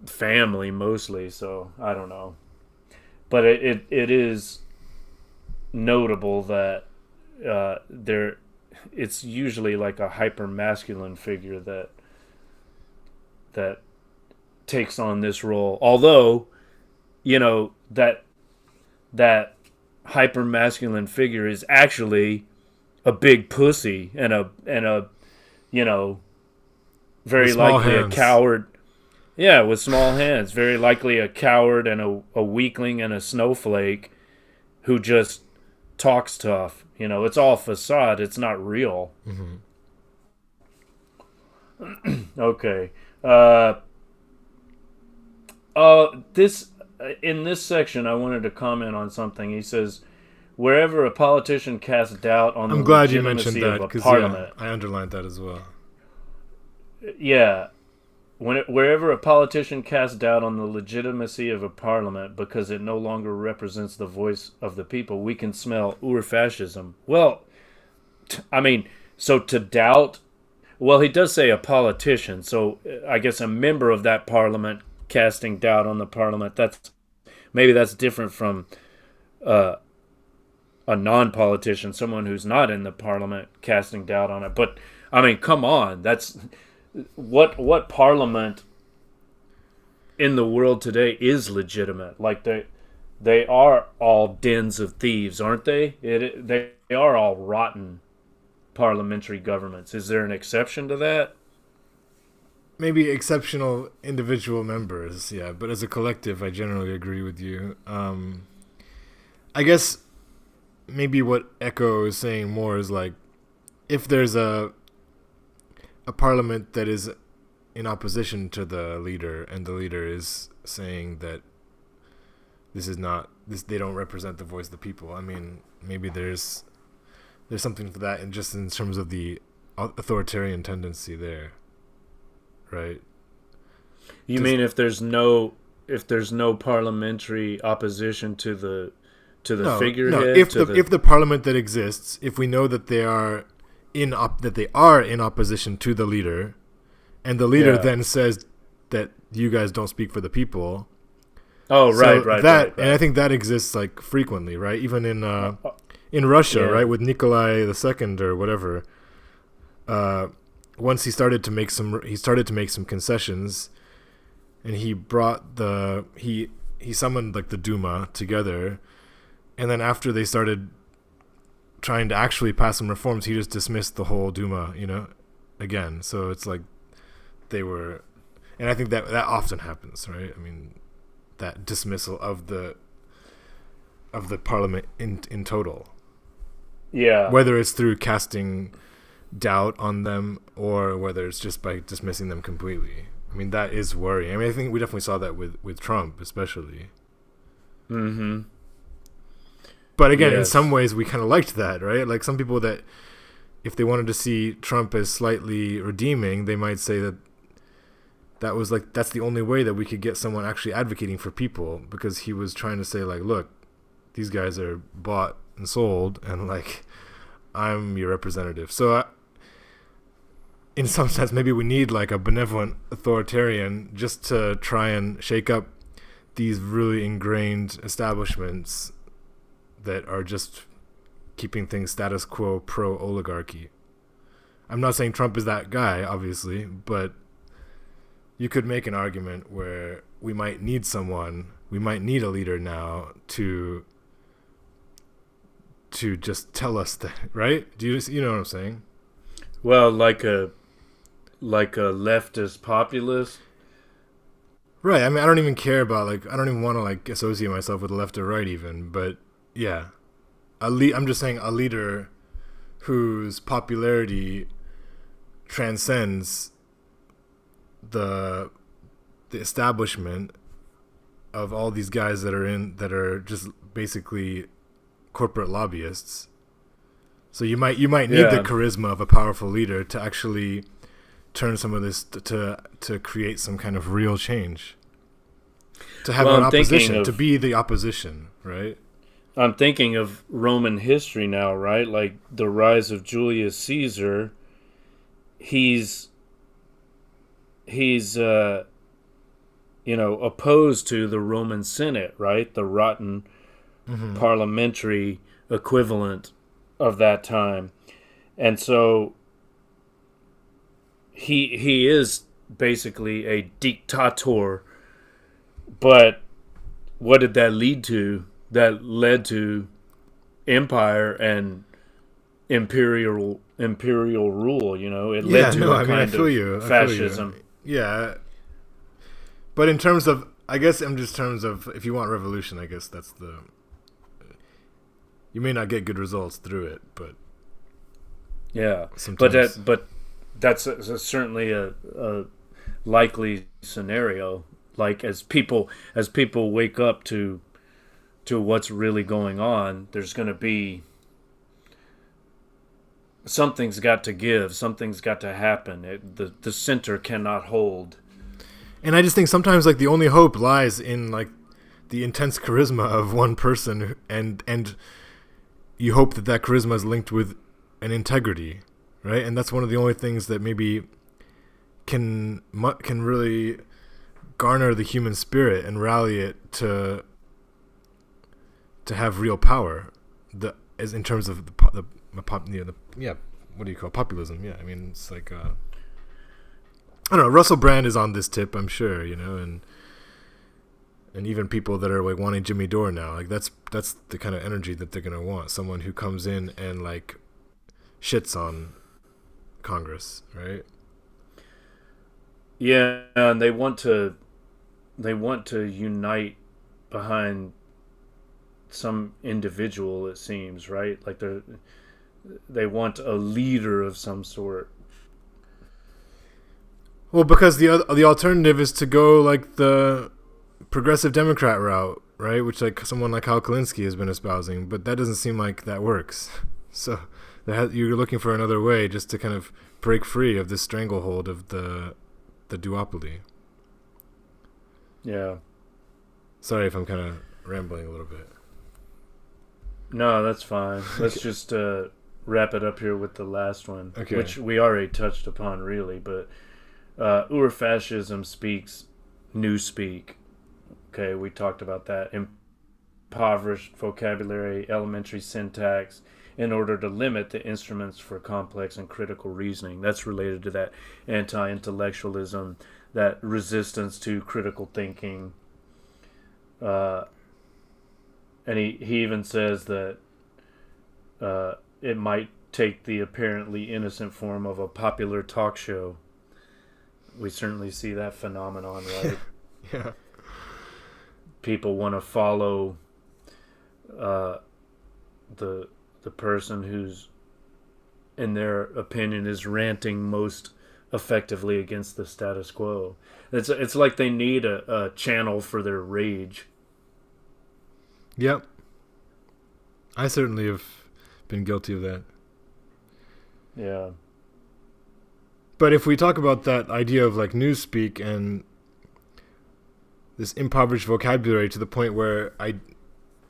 family mostly. So I don't know, but it is notable that it's usually like a hyper masculine figure that takes on this role. Although, you know, that hyper masculine figure is actually a big pussy and a you know, very likely a coward. Yeah, with small hands, very likely a coward and a weakling and a snowflake who just talks tough. You know, it's all facade. It's not real. Mm-hmm. Okay. In this section, I wanted to comment on something. He says, wherever a politician casts doubt on the legitimacy of a parliament. I underlined that as well. Yeah. Wherever a politician casts doubt on the legitimacy of a parliament because it no longer represents the voice of the people, we can smell Ur-Fascism. Well, I mean, So to doubt, well, he does say a politician. So I guess a member of that parliament casting doubt on the parliament. That's different from a non-politician, someone who's not in the parliament casting doubt on it. But I mean, come on, that's what parliament in the world today is legitimate. Like they are all dens of thieves, aren't they? They are all rotten parliamentary governments. Is there an exception to that? Maybe exceptional individual members, yeah, but as a collective, I generally agree with you. I guess maybe what Echo is saying more is like, if there's a parliament that is in opposition to the leader, and the leader is saying that they don't represent the voice of the people. I mean, maybe there's something for that, and just in terms of the authoritarian tendency there, right? You mean if there's no parliamentary opposition to the figurehead? No, if the parliament that exists, if we know that they are in opposition to the leader, and the leader then says that you guys don't speak for the people. Oh, right. And I think that exists like frequently, right? Even in Russia, right, with Nikolai II or whatever. Once he started to make some concessions, and he summoned like the Duma together, and then after they started trying to actually pass some reforms, he just dismissed the whole Duma, again. So it's like they were, and I think that often happens, right? I mean, that dismissal of the parliament in total. Yeah. Whether it's through casting doubt on them or whether it's just by dismissing them completely. I mean, that is worrying. I mean, I think we definitely saw that with Trump, especially. Mm-hmm. But again, in some ways, we kind of liked that, right? Like some people that, if they wanted to see Trump as slightly redeeming, they might say that's the only way that we could get someone actually advocating for people, because he was trying to say like, look, these guys are bought and sold, and like, I'm your representative. So in some sense, maybe we need like a benevolent authoritarian just to try and shake up these really ingrained establishments that are just keeping things status quo, pro-oligarchy. I'm not saying Trump is that guy, obviously, but you could make an argument where we might need a leader now to just tell us that, right? You know what I'm saying? Well, like a leftist populist. Right. I mean, I don't even care about I don't even want to associate myself with the left or right even, but yeah. I'm just saying a leader whose popularity transcends the establishment of all these guys that are just basically corporate lobbyists. So you might need the charisma of a powerful leader to actually turn some of this to create some kind of real change. To have an opposition, to be the opposition, right? I'm thinking of Roman history now, right? Like the rise of Julius Caesar. He's opposed to the Roman Senate, right? The rotten parliamentary equivalent of that time. And so he is basically a dictator. But what did that lead to? That led to empire and imperial rule, It led to a kind of fascism. Yeah. But in terms of, I guess if you want revolution, I guess that's you may not get good results through it, but yeah. Sometimes. But that's certainly a likely scenario. Like as people wake up to what's really going on, there's going to be something's got to give, something's got to happen. The center cannot hold. And I just think sometimes the only hope lies in the intense charisma of one person, and you hope that charisma is linked with an integrity, right? And that's one of the only things that maybe can really garner the human spirit and rally it to have real power. As in terms of what do you call it? Populism? Yeah, I mean, it's like I don't know. Russell Brand is on this tip, I'm sure, and even people that are like wanting Jimmy Dore now, like that's the kind of energy that they're gonna want. Someone who comes in and like shits on Congress, right? Yeah, and they want to unite behind some individual, it seems, right? Like they want a leader of some sort. Well, because the alternative is to go like the progressive Democrat route, right? Which like someone like Hal Kalinske has been espousing, but that doesn't seem like that works. So you're looking for another way just to kind of break free of this stranglehold of the duopoly. Yeah. Sorry if I'm kind of rambling a little bit. No, that's fine. Let's just wrap it up here with the last one, okay. Which we already touched upon, really. But Ur-Fascism speaks newspeak. Okay, we talked about that. Impoverished vocabulary, elementary syntax, in order to limit the instruments for complex and critical reasoning. That's related to that anti-intellectualism, that resistance to critical thinking. And he even says that it might take the apparently innocent form of a popular talk show. We certainly see that phenomenon, right? Yeah. People want to follow the person who's, in their opinion, is ranting most effectively against the status quo. It's like they need a channel for their rage. Yep. I certainly have been guilty of that. Yeah. But if we talk about that idea of like newspeak and this impoverished vocabulary to the point where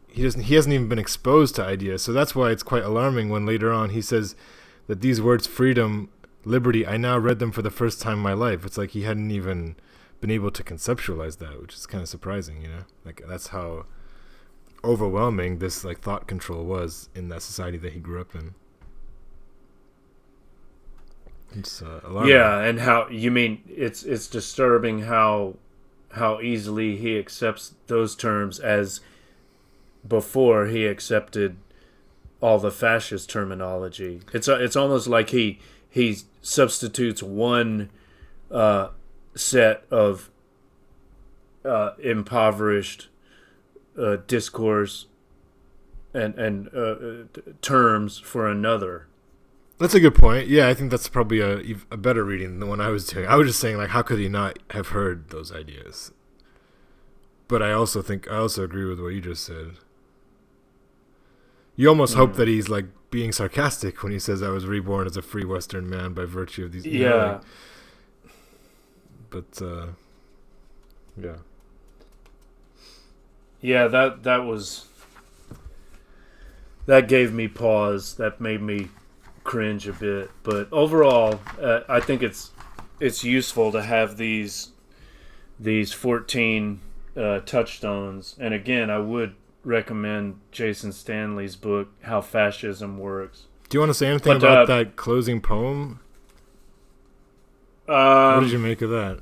he hasn't even been exposed to ideas. So that's why it's quite alarming when later on he says that these words, freedom, liberty, I now read them for the first time in my life. It's like he hadn't even been able to conceptualize that, which is kind of surprising, Like that's how overwhelming this like thought control was in that society that he grew up in. It's alarming. Yeah, and how you mean it's disturbing how easily he accepts those terms as before he accepted all the fascist terminology. It's almost like he substitutes one set of impoverished discourse and terms for another. That's a good point. Yeah, I think that's probably a better reading than the one I was doing. I was just saying, like, how could he not have heard those ideas? But I also agree with what you just said. You almost hope that he's like being sarcastic when he says, "I was reborn as a free Western man by virtue of these." Yeah. But yeah. Yeah, that gave me pause. That made me cringe a bit. But overall, I think it's useful to have these 14 touchstones. And again, I would recommend Jason Stanley's book, How Fascism Works. Do you want to say anything about that closing poem? What did you make of that?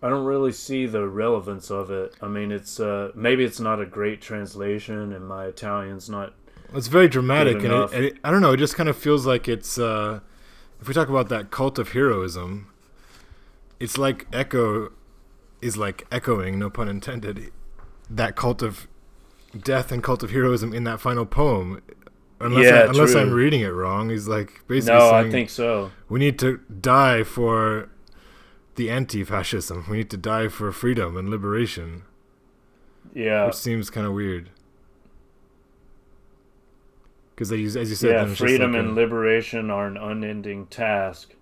I don't really see the relevance of it. I mean, it's maybe it's not a great translation, and my Italian's not. It's very dramatic, and it, I don't know. It just kind of feels like it's. If we talk about that cult of heroism, it's like Echo is like echoing, no pun intended, that cult of death and cult of heroism in that final poem. Unless I'm reading it wrong, he's like basically saying, I think so. We need to die for the anti-fascism. We need to die for freedom and liberation. Yeah, which seems kind of weird. Because as you said, freedom and liberation are an unending task.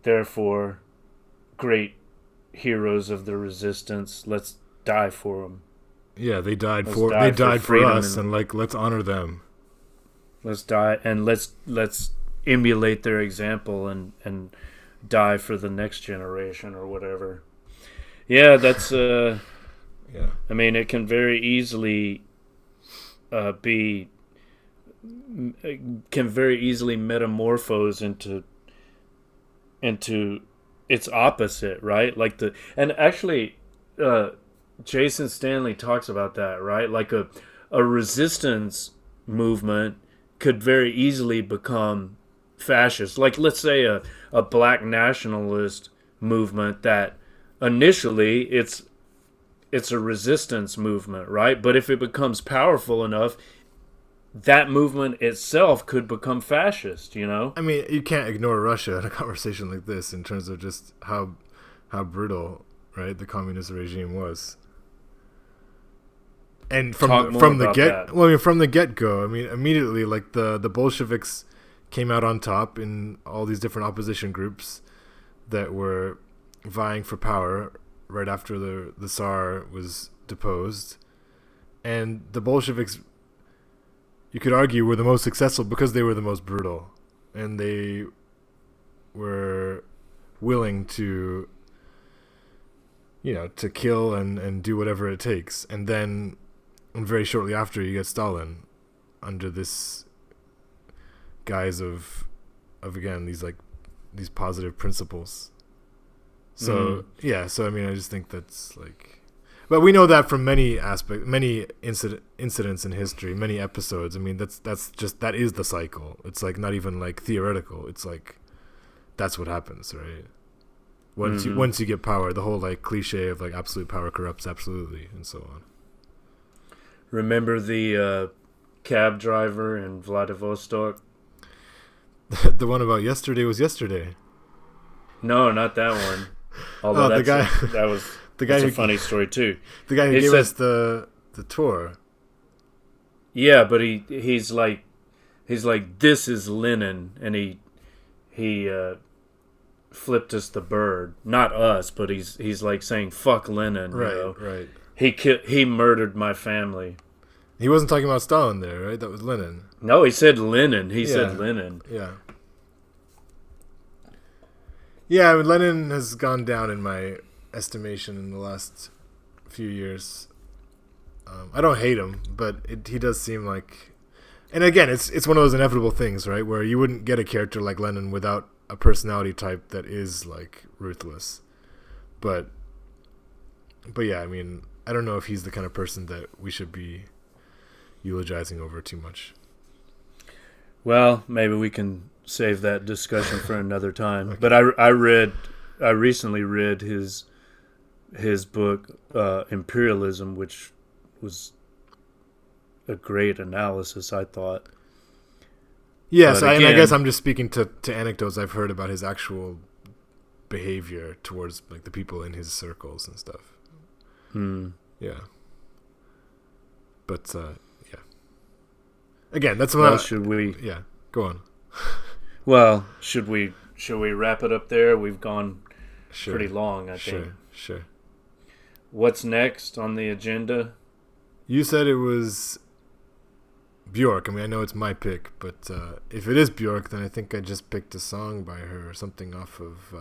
Therefore, great heroes of the resistance, let's die for them. Yeah, they died for us, and like let's honor them. Let's die, and let's emulate their example and die for the next generation or whatever. Yeah, that's Yeah. I mean, it can very easily metamorphose into its opposite, right? And actually, Jason Stanley talks about that, right? Like a resistance movement could very easily become fascist. Like, let's say a black nationalist movement that initially it's a resistance movement, right? But if it becomes powerful enough, that movement itself could become fascist, you know? I mean, you can't ignore Russia in a conversation like this in terms of just how brutal, right, the communist regime was. And from the get-go, I mean, immediately, like the Bolsheviks came out on top in all these different opposition groups that were vying for power right after the Tsar was deposed. And the Bolsheviks, you could argue, were the most successful because they were the most brutal. And they were willing to, to kill and do whatever it takes. And then, and very shortly after, you get Stalin under this guise of again, these positive principles. So, so I mean, I just think that's like... But we know that from many incidents in history, many episodes. I mean, that is the cycle. It's like not even like theoretical. It's like that's what happens, right? Once you get power, the whole like cliche of like absolute power corrupts absolutely, and so on. Remember the cab driver in Vladivostok? The one about yesterday was yesterday. No, not that one. Although that was a funny story too. The guy who gave us the tour. Yeah, but he's like this is Lenin, and he flipped us the bird. Not us, but he's like saying fuck Lenin. Right, you know? Right. He murdered my family. He wasn't talking about Stalin there, right? That was Lenin. No, he said Lenin. He said Lenin. Yeah. Yeah, I mean, Lenin has gone down in my estimation in the last few years. I don't hate him, but he does seem like... And again, it's one of those inevitable things, right? Where you wouldn't get a character like Lenin without a personality type that is, like, ruthless. But yeah, I mean, I don't know if he's the kind of person that we should be eulogizing over too much. Well, maybe we can save that discussion for another time. Okay. But I recently read his book Imperialism, which was a great analysis, I thought. Yes, I guess I'm just speaking to anecdotes I've heard about his actual behavior towards like the people in his circles and stuff. Yeah. But yeah. Again, that's what. Well, should we? Yeah. Go on. Well, should we wrap it up there? We've gone pretty long, I think. Sure. What's next on the agenda? You said it was Björk. I mean, I know it's my pick, but if it is Björk, then I think I just picked a song by her or something off of...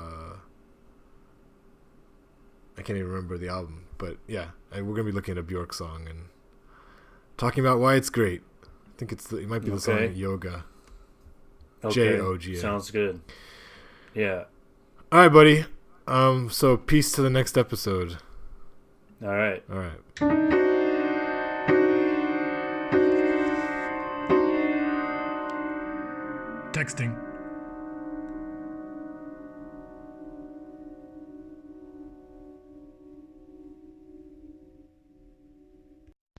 I can't even remember the album. But yeah, we're going to be looking at a Björk song and talking about why it's great. I think it might be the song Yoga. Okay. Joga. Sounds good. Yeah. All right, buddy. So peace to the next episode. All right. Texting.